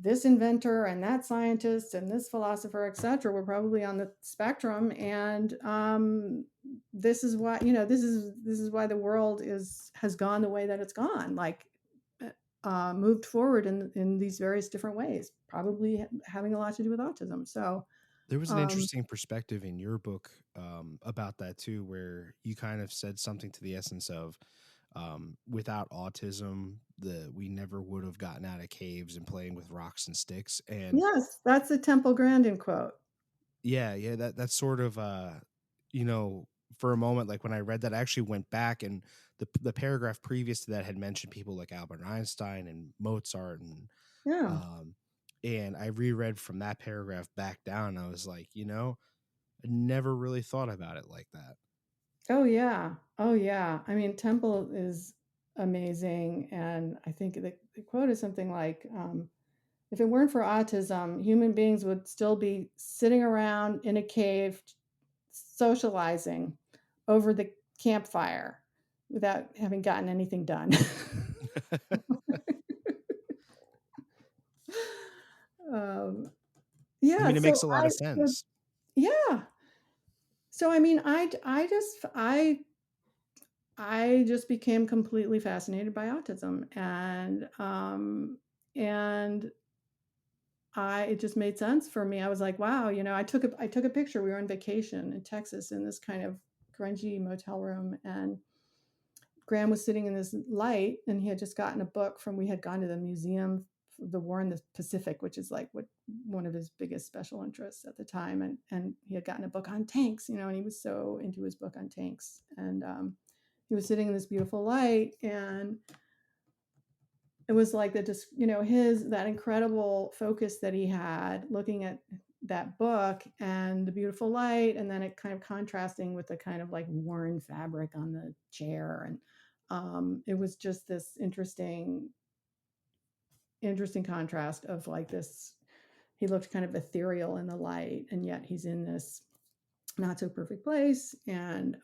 this inventor and that scientist and this philosopher, etc., were probably on the spectrum, and this is why, this is why the world has gone the way that it's gone, like moved forward in these various different ways, probably having a lot to do with autism. So There was an um, interesting perspective in your book about that too, where you kind of said something to the essence of, without autism, we never would have gotten out of caves and playing with rocks and sticks. And yes, that's a Temple Grandin quote. yeah, that's sort of you know, for a moment, like when I read that, I actually went back, and the paragraph previous to that had mentioned people like Albert Einstein and Mozart, Yeah. um and I reread from that paragraph back down, and I was like, I never really thought about it like that. Oh yeah. Oh yeah. I mean, Temple is amazing, and I think the quote is something like, "If it weren't for autism, human beings would still be sitting around in a cave, socializing over the campfire without having gotten anything done." um, I yeah. mean, it makes a lot of sense. Yeah. So I mean, I just became completely fascinated by autism, and it just made sense for me. I was like, wow, I took a picture. We were on vacation in Texas in this kind of grungy motel room, and Graham was sitting in this light, and he had just gotten a book from. We had gone to the museum, the War in the Pacific, which is like what one of his biggest special interests at the time, and he had gotten a book on tanks, and he was so into his book on tanks, and he was sitting in this beautiful light, and it was like his that incredible focus that he had looking at that book and the beautiful light, and then it kind of contrasting with the kind of like worn fabric on the chair, and it was just this interesting contrast of like this. He looked kind of ethereal in the light, and yet he's in this not so perfect place, and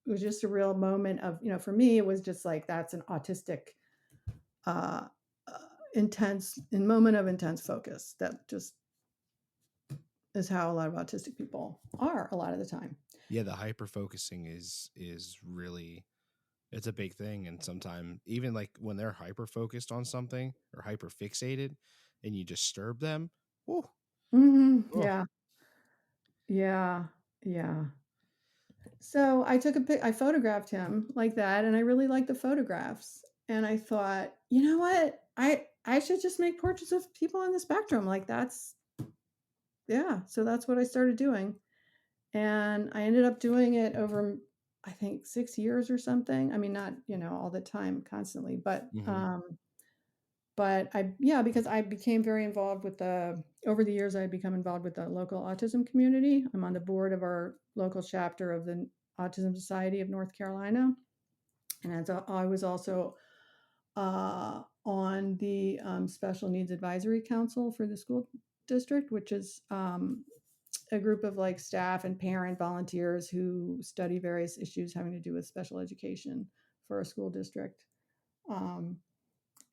it was just a real moment of, for me it was just like, that's an autistic uh, intense in moment of intense focus. That just is how a lot of autistic people are a lot of the time. Yeah, the hyper focusing is really, it's a big thing. And sometimes even like when they're hyper focused on something or hyper fixated and you disturb them, oh, oh, Yeah, yeah, yeah. So I photographed him like that, and I really liked the photographs. And I thought, you know what? I should just make portraits of people on the spectrum. Like that's yeah. So that's what I started doing. And I ended up doing it over, I think, 6 years or something. I mean, not, all the time constantly, hmm but because I became very involved with over the years, I had become involved with the local autism community. I'm on the board of our local chapter of the Autism Society of North Carolina. And I was also on the Special Needs Advisory Council for the school district, which is a group of like staff and parent volunteers who study various issues having to do with special education for a school district. Um,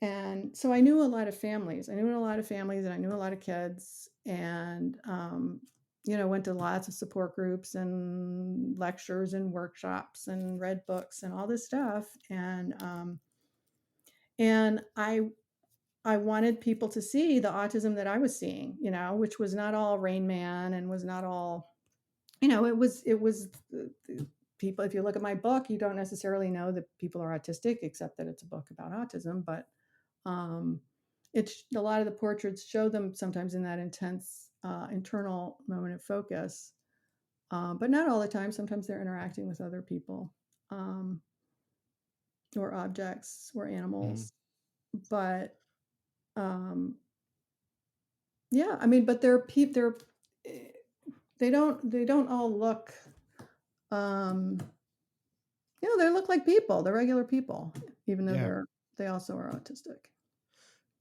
and so I knew a lot of families. I knew a lot of families, and I knew a lot of kids, and went to lots of support groups and lectures and workshops and read books and all this stuff. And I wanted people to see the autism that I was seeing, which was not all Rain Man, and was not all, it was people. If you look at my book, you don't necessarily know that people are autistic, except that it's a book about autism. But um, it's a lot of the portraits show them sometimes in that intense internal moment of focus, but not all the time. Sometimes they're interacting with other people, um, or objects or hmm animals. But um, yeah, I mean, but eh, they don't all look, um, they look like people. They're regular people, even though yeah, they also are autistic.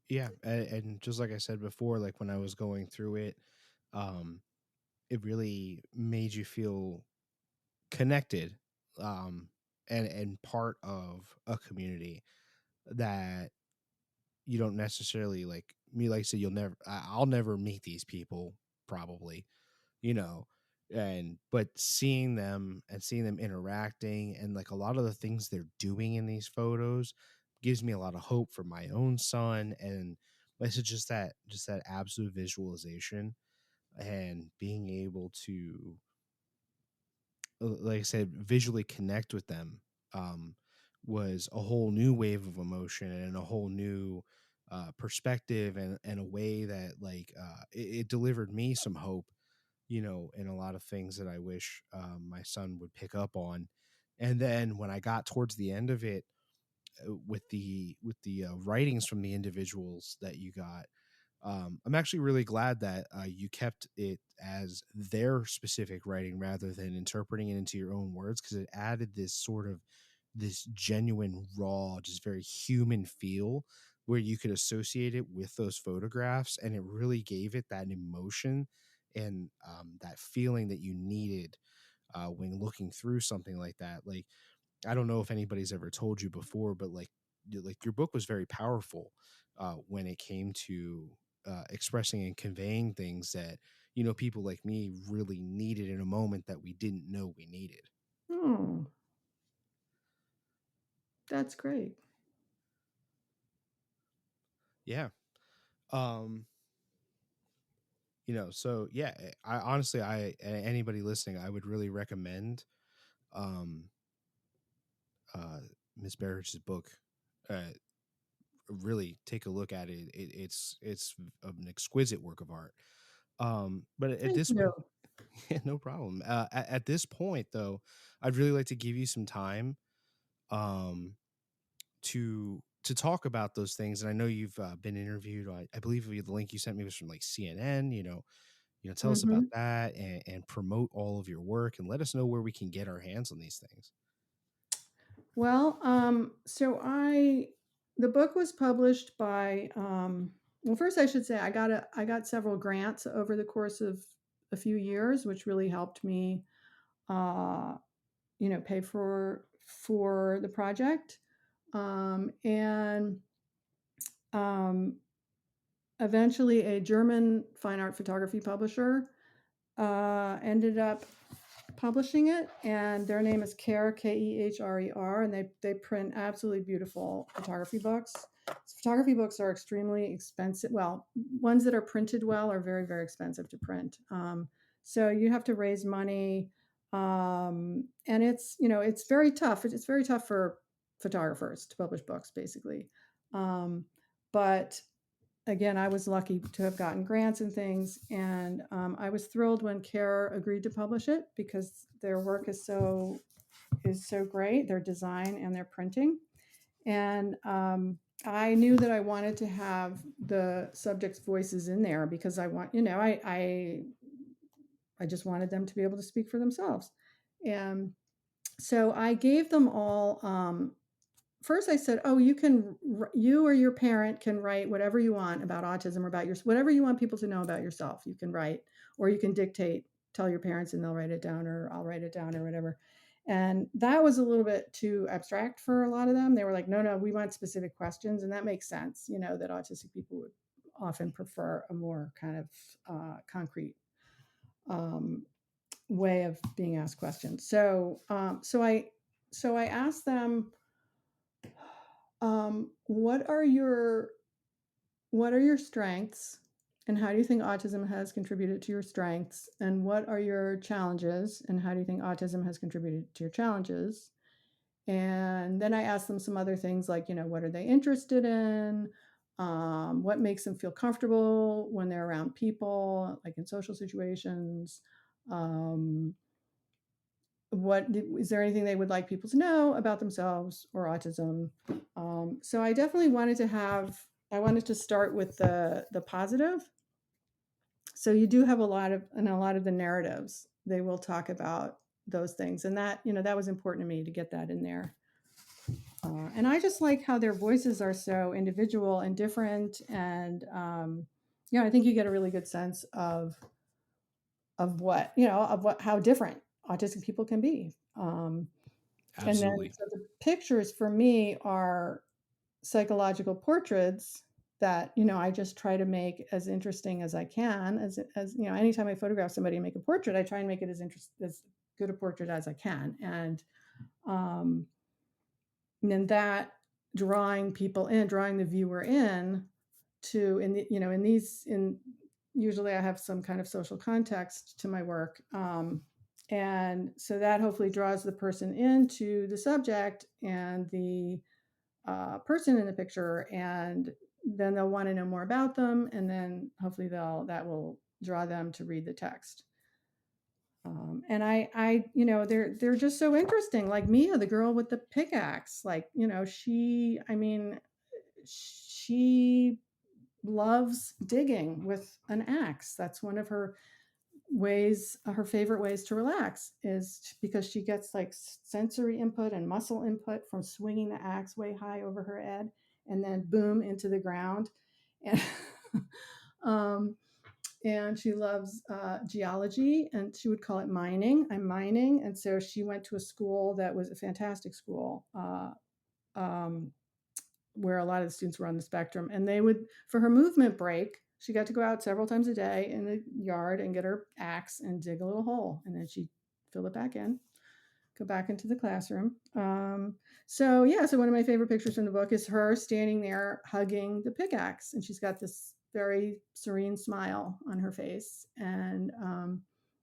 yeah. And just like I said before, like when I was going through it, um, it really made you feel connected, um, and part of a community that you don't necessarily like me, like I said, I'll never meet these people probably, you know, but seeing them interacting and like a lot of the things they're doing in these photos gives me a lot of hope for my own son. And like I said, just that absolute visualization and being able to, like I said, visually connect with them, um, was a whole new wave of emotion and a whole new perspective, and a way that it delivered me some hope, in a lot of things that I wish my son would pick up on. And then when I got towards the end of it, with the writings from the individuals that you got, I'm actually really glad that you kept it as their specific writing rather than interpreting it into your own words, because it added this genuine, raw, just very human feel where you could associate it with those photographs, and it really gave it that emotion and that feeling that you needed when looking through something like that. Like, I don't know if anybody's ever told you before, but like your book was very powerful when it came to expressing and conveying things that people like me really needed in a moment that we didn't know we needed. Oh, that's great. Yeah. Um, so yeah, I honestly, anybody listening, I would really recommend um uh Miss Berridge's book. Uh, really take a look at it. It's an exquisite work of art. But at Thank this you. point, yeah, no problem. At this point, though, I'd really like to give you some time um, to talk about those things. And I know you've been interviewed. I believe the link you sent me was from like CNN. Tell us about Mhm. that, and promote all of your work, and let us know where we can get our hands on these things. Well, the book was published by, well, first I should say I got several grants over the course of a few years, which really helped me, uh, pay for the project. And um, Eventually, a German fine art photography publisher ended up publishing it, and their name is Kehrer, Kehrer, and they print absolutely beautiful photography books. Photography books are extremely expensive. Well, ones that are printed well are very, very expensive to print. So you have to raise money, and it's very tough. It's very tough for photographers to publish books, basically. Um, but again, I was lucky to have gotten grants and things, and I was thrilled when CARE agreed to publish it because their work is so great, their design and their printing. And I knew that I wanted to have the subjects' voices in there because I just wanted them to be able to speak for themselves. And so I gave them all first I said, "Oh, you or your parent can write whatever you want about autism or about whatever you want people to know about yourself. You can write, or you can dictate, tell your parents, and they'll write it down, or I'll write it down, or whatever." And that was a little bit too abstract for a lot of them. They were like, "No, no, we want specific questions," and that makes sense. That autistic people would often prefer a more kind of concrete um, way of being asked questions. So I asked them, what are your strengths, and how do you think autism has contributed to your strengths, and what are your challenges, and how do you think autism has contributed to your challenges? And then I asked them some other things like, what are they interested in? What makes them feel comfortable when they're around people, like in social situations? Um, what is there anything they would like people to know about themselves or autism? So I definitely wanted to start with the positive. So you do have in a lot of the narratives, they will talk about those things, and that was important to me to get that in there. And I just like how their voices are so individual and different, and I think you get a really good sense of what how different autistic people can be. And then Absolutely. so the pictures for me are psychological portraits that, I just try to make as interesting as I can. Anytime I photograph somebody and make a portrait, I try and make it as good a portrait as I can. Um, and then that drawing people in, drawing the viewer in to, in usually I have some kind of social context to my work. And so that hopefully draws the person into the subject and the person in the picture, and then they'll want to know more about them, and then hopefully that will draw them to read the text. And they're just so interesting. Like Mia, the girl with the pickaxe, she loves digging with an axe. That's one of her favorite ways to relax, is because she gets like sensory input and muscle input from swinging the axe way high over her head and then boom into the ground. And um, and she loves geology, and she would call it mining. I'm mining. And so she went to a school that was a fantastic school, um, where a lot of the students were on the spectrum, and they would, for her movement break, she got to go out several times a day in the yard and get her axe and dig a little hole, and then she'd fill it back in, go back into the classroom. So one of my favorite pictures from the book is her standing there hugging the pickaxe, and she's got this very serene smile on her face, and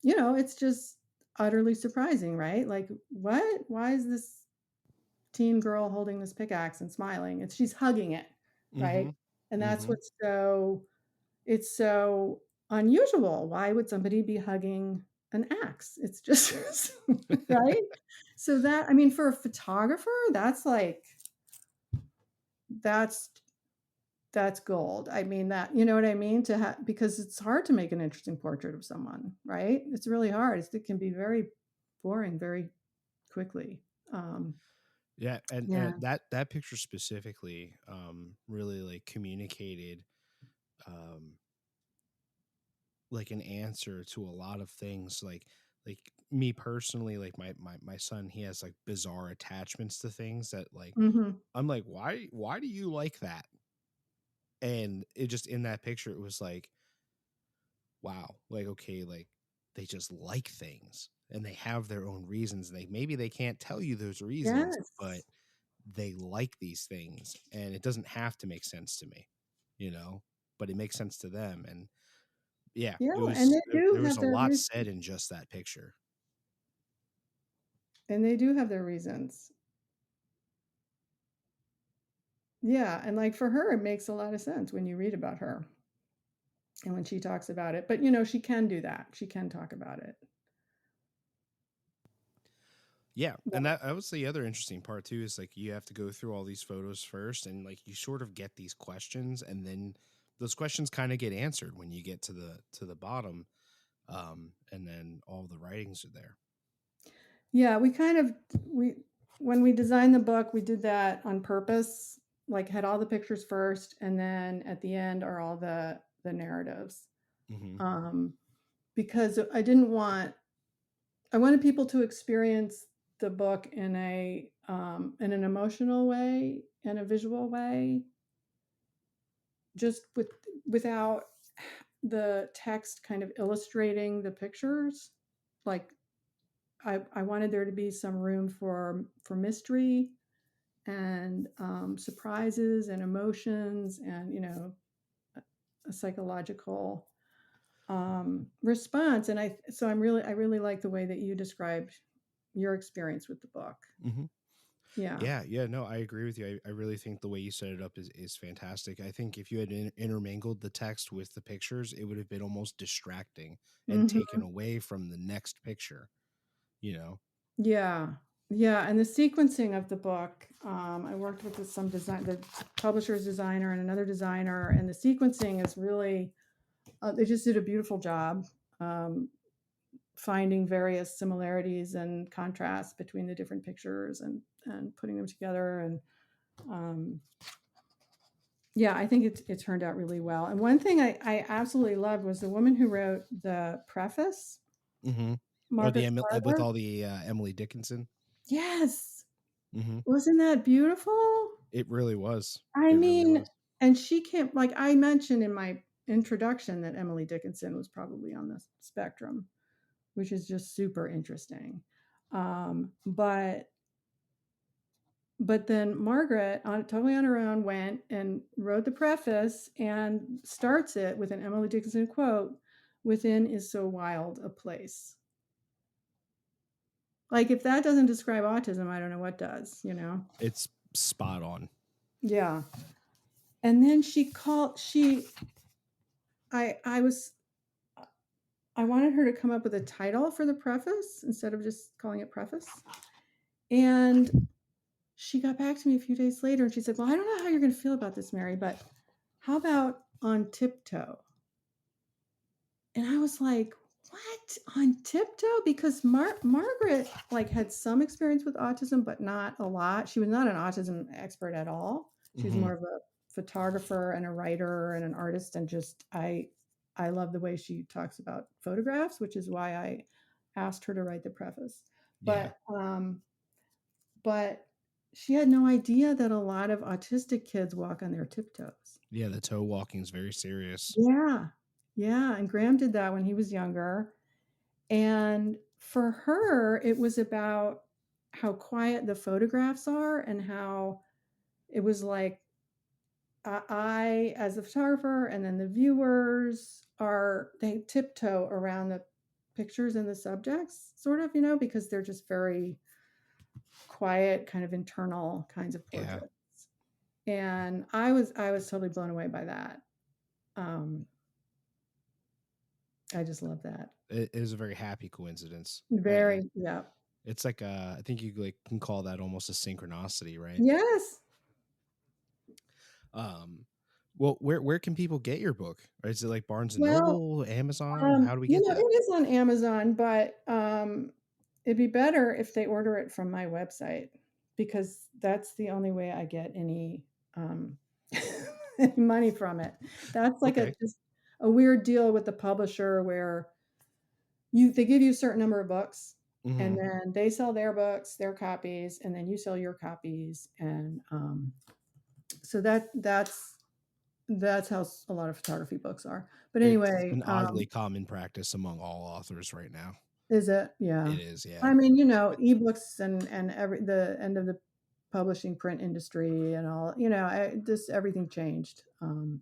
it's just utterly surprising, right? Like, what? Why is this teen girl holding this pickaxe and smiling? And she's hugging it, right? Mm-hmm. And that's Mm-hmm. what's it's so unusual. Why would somebody be hugging an axe? It's just right. So that, I mean, for a photographer, that's that's gold. I mean, that, you know what I mean? Because it's hard to make an interesting portrait of someone, right? It's really hard. It can be very boring very quickly. Yeah, and Yeah. that picture specifically really like communicated um like an answer to a lot of things, like me personally, like my son, he has like bizarre attachments to things that like Hmm. I'm like, why do you like that? And it just, in that picture, it was like, wow, like, okay, like they just like things and they have their own reasons. Maybe they can't tell you those reasons, but Yes. they like these things, and it doesn't have to make sense to me, you know, but it makes sense to them. And yeah, Yeah, it and was they do there was have a their lot reasons. said in just that picture. And they do have their reasons. Yeah, and like for her, it makes a lot of sense when you read about her and when she talks about it. But she can do that. She can talk about it. Yeah, Yeah. and that was the other interesting part too, is like you have to go through all these photos first, and like you sort of get these questions, and then those questions kind of get answered when you get to the bottom, and then all the writings are there. Yeah, we when we designed the book, we did that on purpose, like had all the pictures first, and then at the end are all the narratives. Hmm. Um, because I wanted people to experience the book in an emotional way and a visual way, just without the text kind of illustrating the pictures. Like I wanted there to be some room for mystery and surprises and emotions, and a psychological response. And I really like the way that you described your experience with the book. Hmm. Yeah. Yeah, no, I agree with you. I really think the way you set it up is fantastic. I think if you had intermingled the text with the pictures, it would have been almost distracting and Hmm. taken away from the next picture, you know? Yeah. Yeah. And the sequencing of the book, I worked with the publisher's designer and another designer, and the sequencing is really, they just did a beautiful job. Um, Finding various similarities and contrasts between the different pictures, and putting them together. And um, yeah, I think it turned out really well. And one thing I absolutely loved was the woman who wrote the preface, Hmm. Oh, Margaret with Sparler. all the Emily Dickinson. Yes. Hmm. Wasn't that beautiful? It really was. I It really mean, was. And she can't, like I mentioned in my introduction, that Emily Dickinson was probably on the spectrum, which is just super interesting. But then Margaret, totally on her own, went and wrote the preface and starts it with an Emily Dickinson quote: "Within is so wild a place." Like, if that doesn't describe autism, I don't know what does, you know? It's spot on. Yeah. And then I was, I wanted her to come up with a title for the preface instead of just calling it preface. And she got back to me a few days later and she said, "Well, I don't know how you're going to feel about this, Mary, but how about On Tiptoe?" And I was like, "What? On tiptoe?" Because Margaret, like, had some experience with autism, but not a lot. She was not an autism expert at all. She was Hmm. more of a photographer and a writer and an artist, and just I love the way she talks about photographs, which is why I asked her to write the preface. Yeah. But she had no idea that a lot of autistic kids walk on their tiptoes. Yeah, the toe walking is very serious. Yeah. Yeah, and Graham did that when he was younger. And for her, it was about how quiet the photographs are and how it was like I, as the photographer, and then the viewers they tiptoe around the pictures and the subjects, sort of, because they're just very quiet, kind of internal kinds of Yeah. portraits. And I was totally blown away by that. Um, I just love that. It is a very happy coincidence, right? Very, yeah. It's like I think you like can call that almost a synchronicity, right? Yes. Um, well, where can people get your book? Or is it like Barnes and Well, Noble, Amazon? How do we get it that? is on Amazon, but, it'd be better if they order it from my website, because that's the only way I get any, um, any money from it. That's like Okay. just a weird deal with the publisher where they give you a certain number of books, and Hmm. then they sell their books, their copies, and then you sell your copies, and, so that's how a lot of photography books are. But It's anyway, an oddly common practice among all authors right now. is it? Yeah. It is, yeah. I mean, ebooks and the end of the publishing print industry and all, just everything changed. It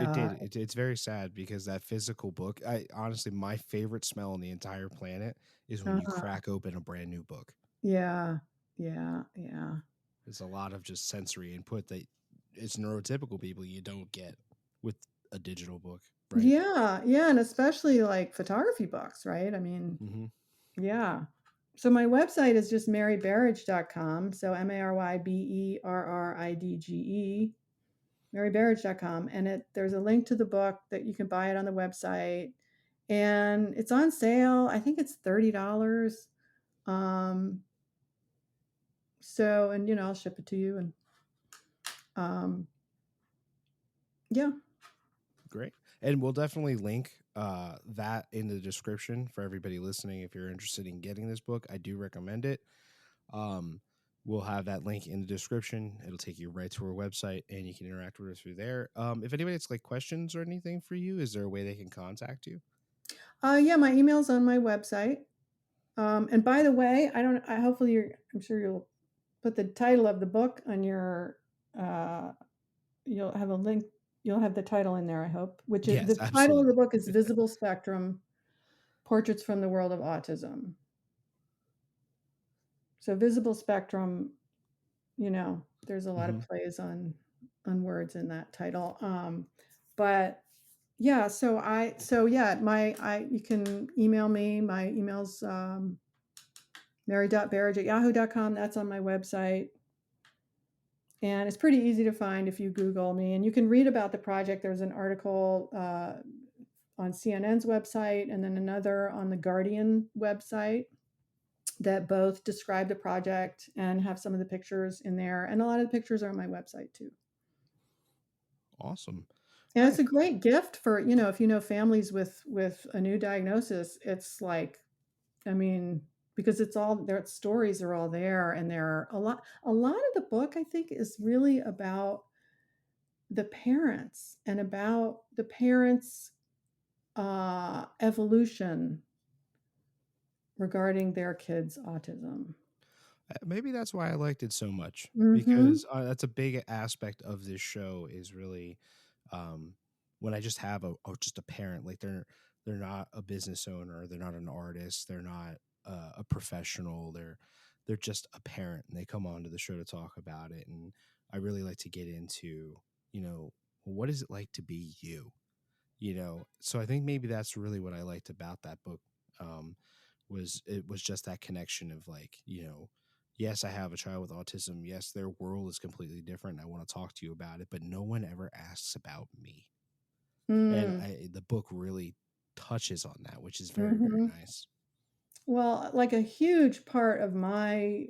Uh, did. It's very sad because that physical book, I honestly, my favorite smell on the entire planet is when you uh-huh. crack open a brand new book. Yeah. Yeah. Yeah. There's a lot of just sensory input that it's neurotypical people you don't get with a digital book, right? Yeah. Yeah. And especially like photography books, right? I mean, Hmm. yeah. So my website is just maryberridge.com. So MaryBerridge, maryberridge.com, and there's a link to the book that you can buy it on the website, and it's on sale. I think it's $30. Um, so, and I'll ship it to you, and um, yeah. Great. And we'll definitely link that in the description for everybody listening. If you're interested in getting this book, I do recommend it. Um, we'll have that link in the description. It'll take you right to our website and you can interact with us through there. If anybody has like questions or anything for you, is there a way they can contact you? Yeah, my email's on my website. And by the way, hopefully I'm sure you'll put the title of the book on your, uh, you'll have a link, you'll have the title in there, I hope, which is, Yes, the title of the absolutely. book is Visible Spectrum: Portraits from the World of Autism. So visible spectrum, there's a lot of Hmm. plays on words in that title. But yeah, so yeah, you can email me. My email's mary.berridge@yahoo.com. That's on my website. And it's pretty easy to find if you Google me. And you can read about the project. There's an article on CNN's website, and then another on the Guardian website, that both describe the project and have some of the pictures in there. And a lot of the pictures are on my website too. Awesome. And All it's right. a great gift for, if families with a new diagnosis. It's like, I mean, because it's all their stories are all there, and there are a lot of the book, I think, is really about the parents and about the parents' evolution regarding their kids' autism. Maybe that's why I liked it so much, Mm-hmm. because that's a big aspect of this show is really um, when I just have just a parent, like they're not a business owner, they're not an artist, they're not a professional, they're just a parent, and they come onto the show to talk about it. And I really like to get into, what is it like to be you? So I think maybe that's really what I liked about that book. um it was just that connection of, like, yes, I have a child with autism, yes, their world is completely different, and I want to talk to you about it, but no one ever asks about me. And Mm. the book really touches on that, which is very, very Mm-hmm. nice. Well, like a huge part of my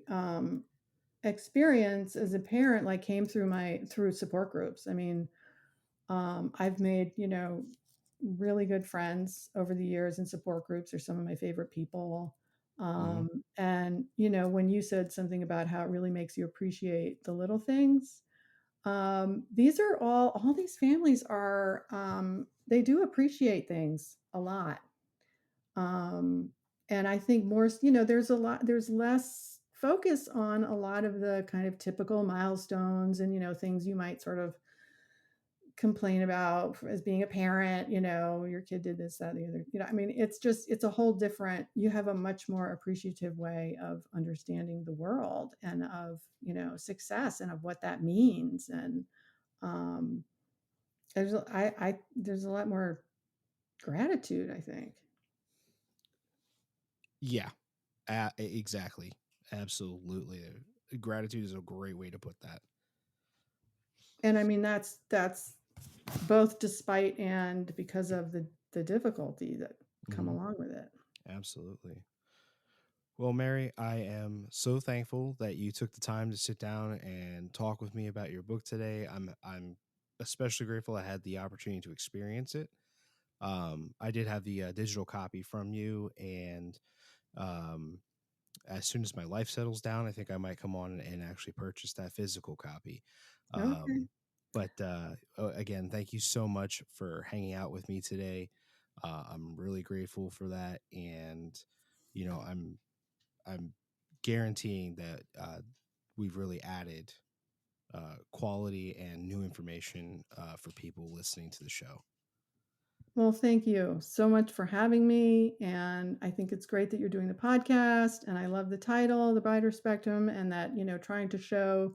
experience as a parent, like came through support groups. I mean, I've made, really good friends over the years in support groups. Are some of my favorite people. Hmm. And, when you said something about how it really makes you appreciate the little things, these are all these families are, they do appreciate things a lot. Um, and I think more, there's less focus on a lot of the kind of typical milestones and, things you might sort of complain about as being a parent, your kid did this, that, the other, I mean, it's a whole different, you have a much more appreciative way of understanding the world and of, success and of what that means. And um, there's a lot more gratitude, I think. Yeah, exactly. Absolutely. Gratitude is a great way to put that. And I mean, that's both despite and because of the difficulty that come Hmm. along with it. Absolutely. Well, Mary, I am so thankful that you took the time to sit down and talk with me about your book today. I'm especially grateful I had the opportunity to experience it. I did have the digital copy from you, and um, as soon as my life settles down, I think I might come on and actually purchase that physical copy. Okay. Um, but again, thank you so much for hanging out with me today. I'm really grateful for that, and I'm guaranteeing that we've really added quality and new information for people listening to the show. Well, thank you so much for having me. And I think it's great that you're doing the podcast. And I love the title, The Brighter Spectrum, and that, trying to show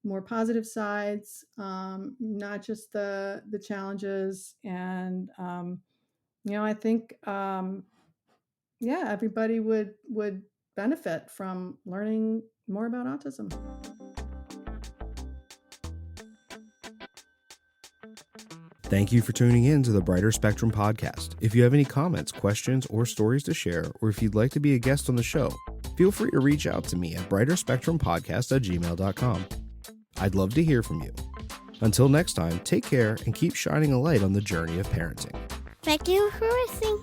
more positive sides, not just the challenges. And, I think, yeah, everybody would benefit from learning more about autism. Thank you for tuning in to the Brighter Spectrum podcast. If you have any comments, questions, or stories to share, or if you'd like to be a guest on the show, feel free to reach out to me at brighterspectrumpodcast@gmail.com. I'd love to hear from you. Until next time, take care and keep shining a light on the journey of parenting. Thank you for listening.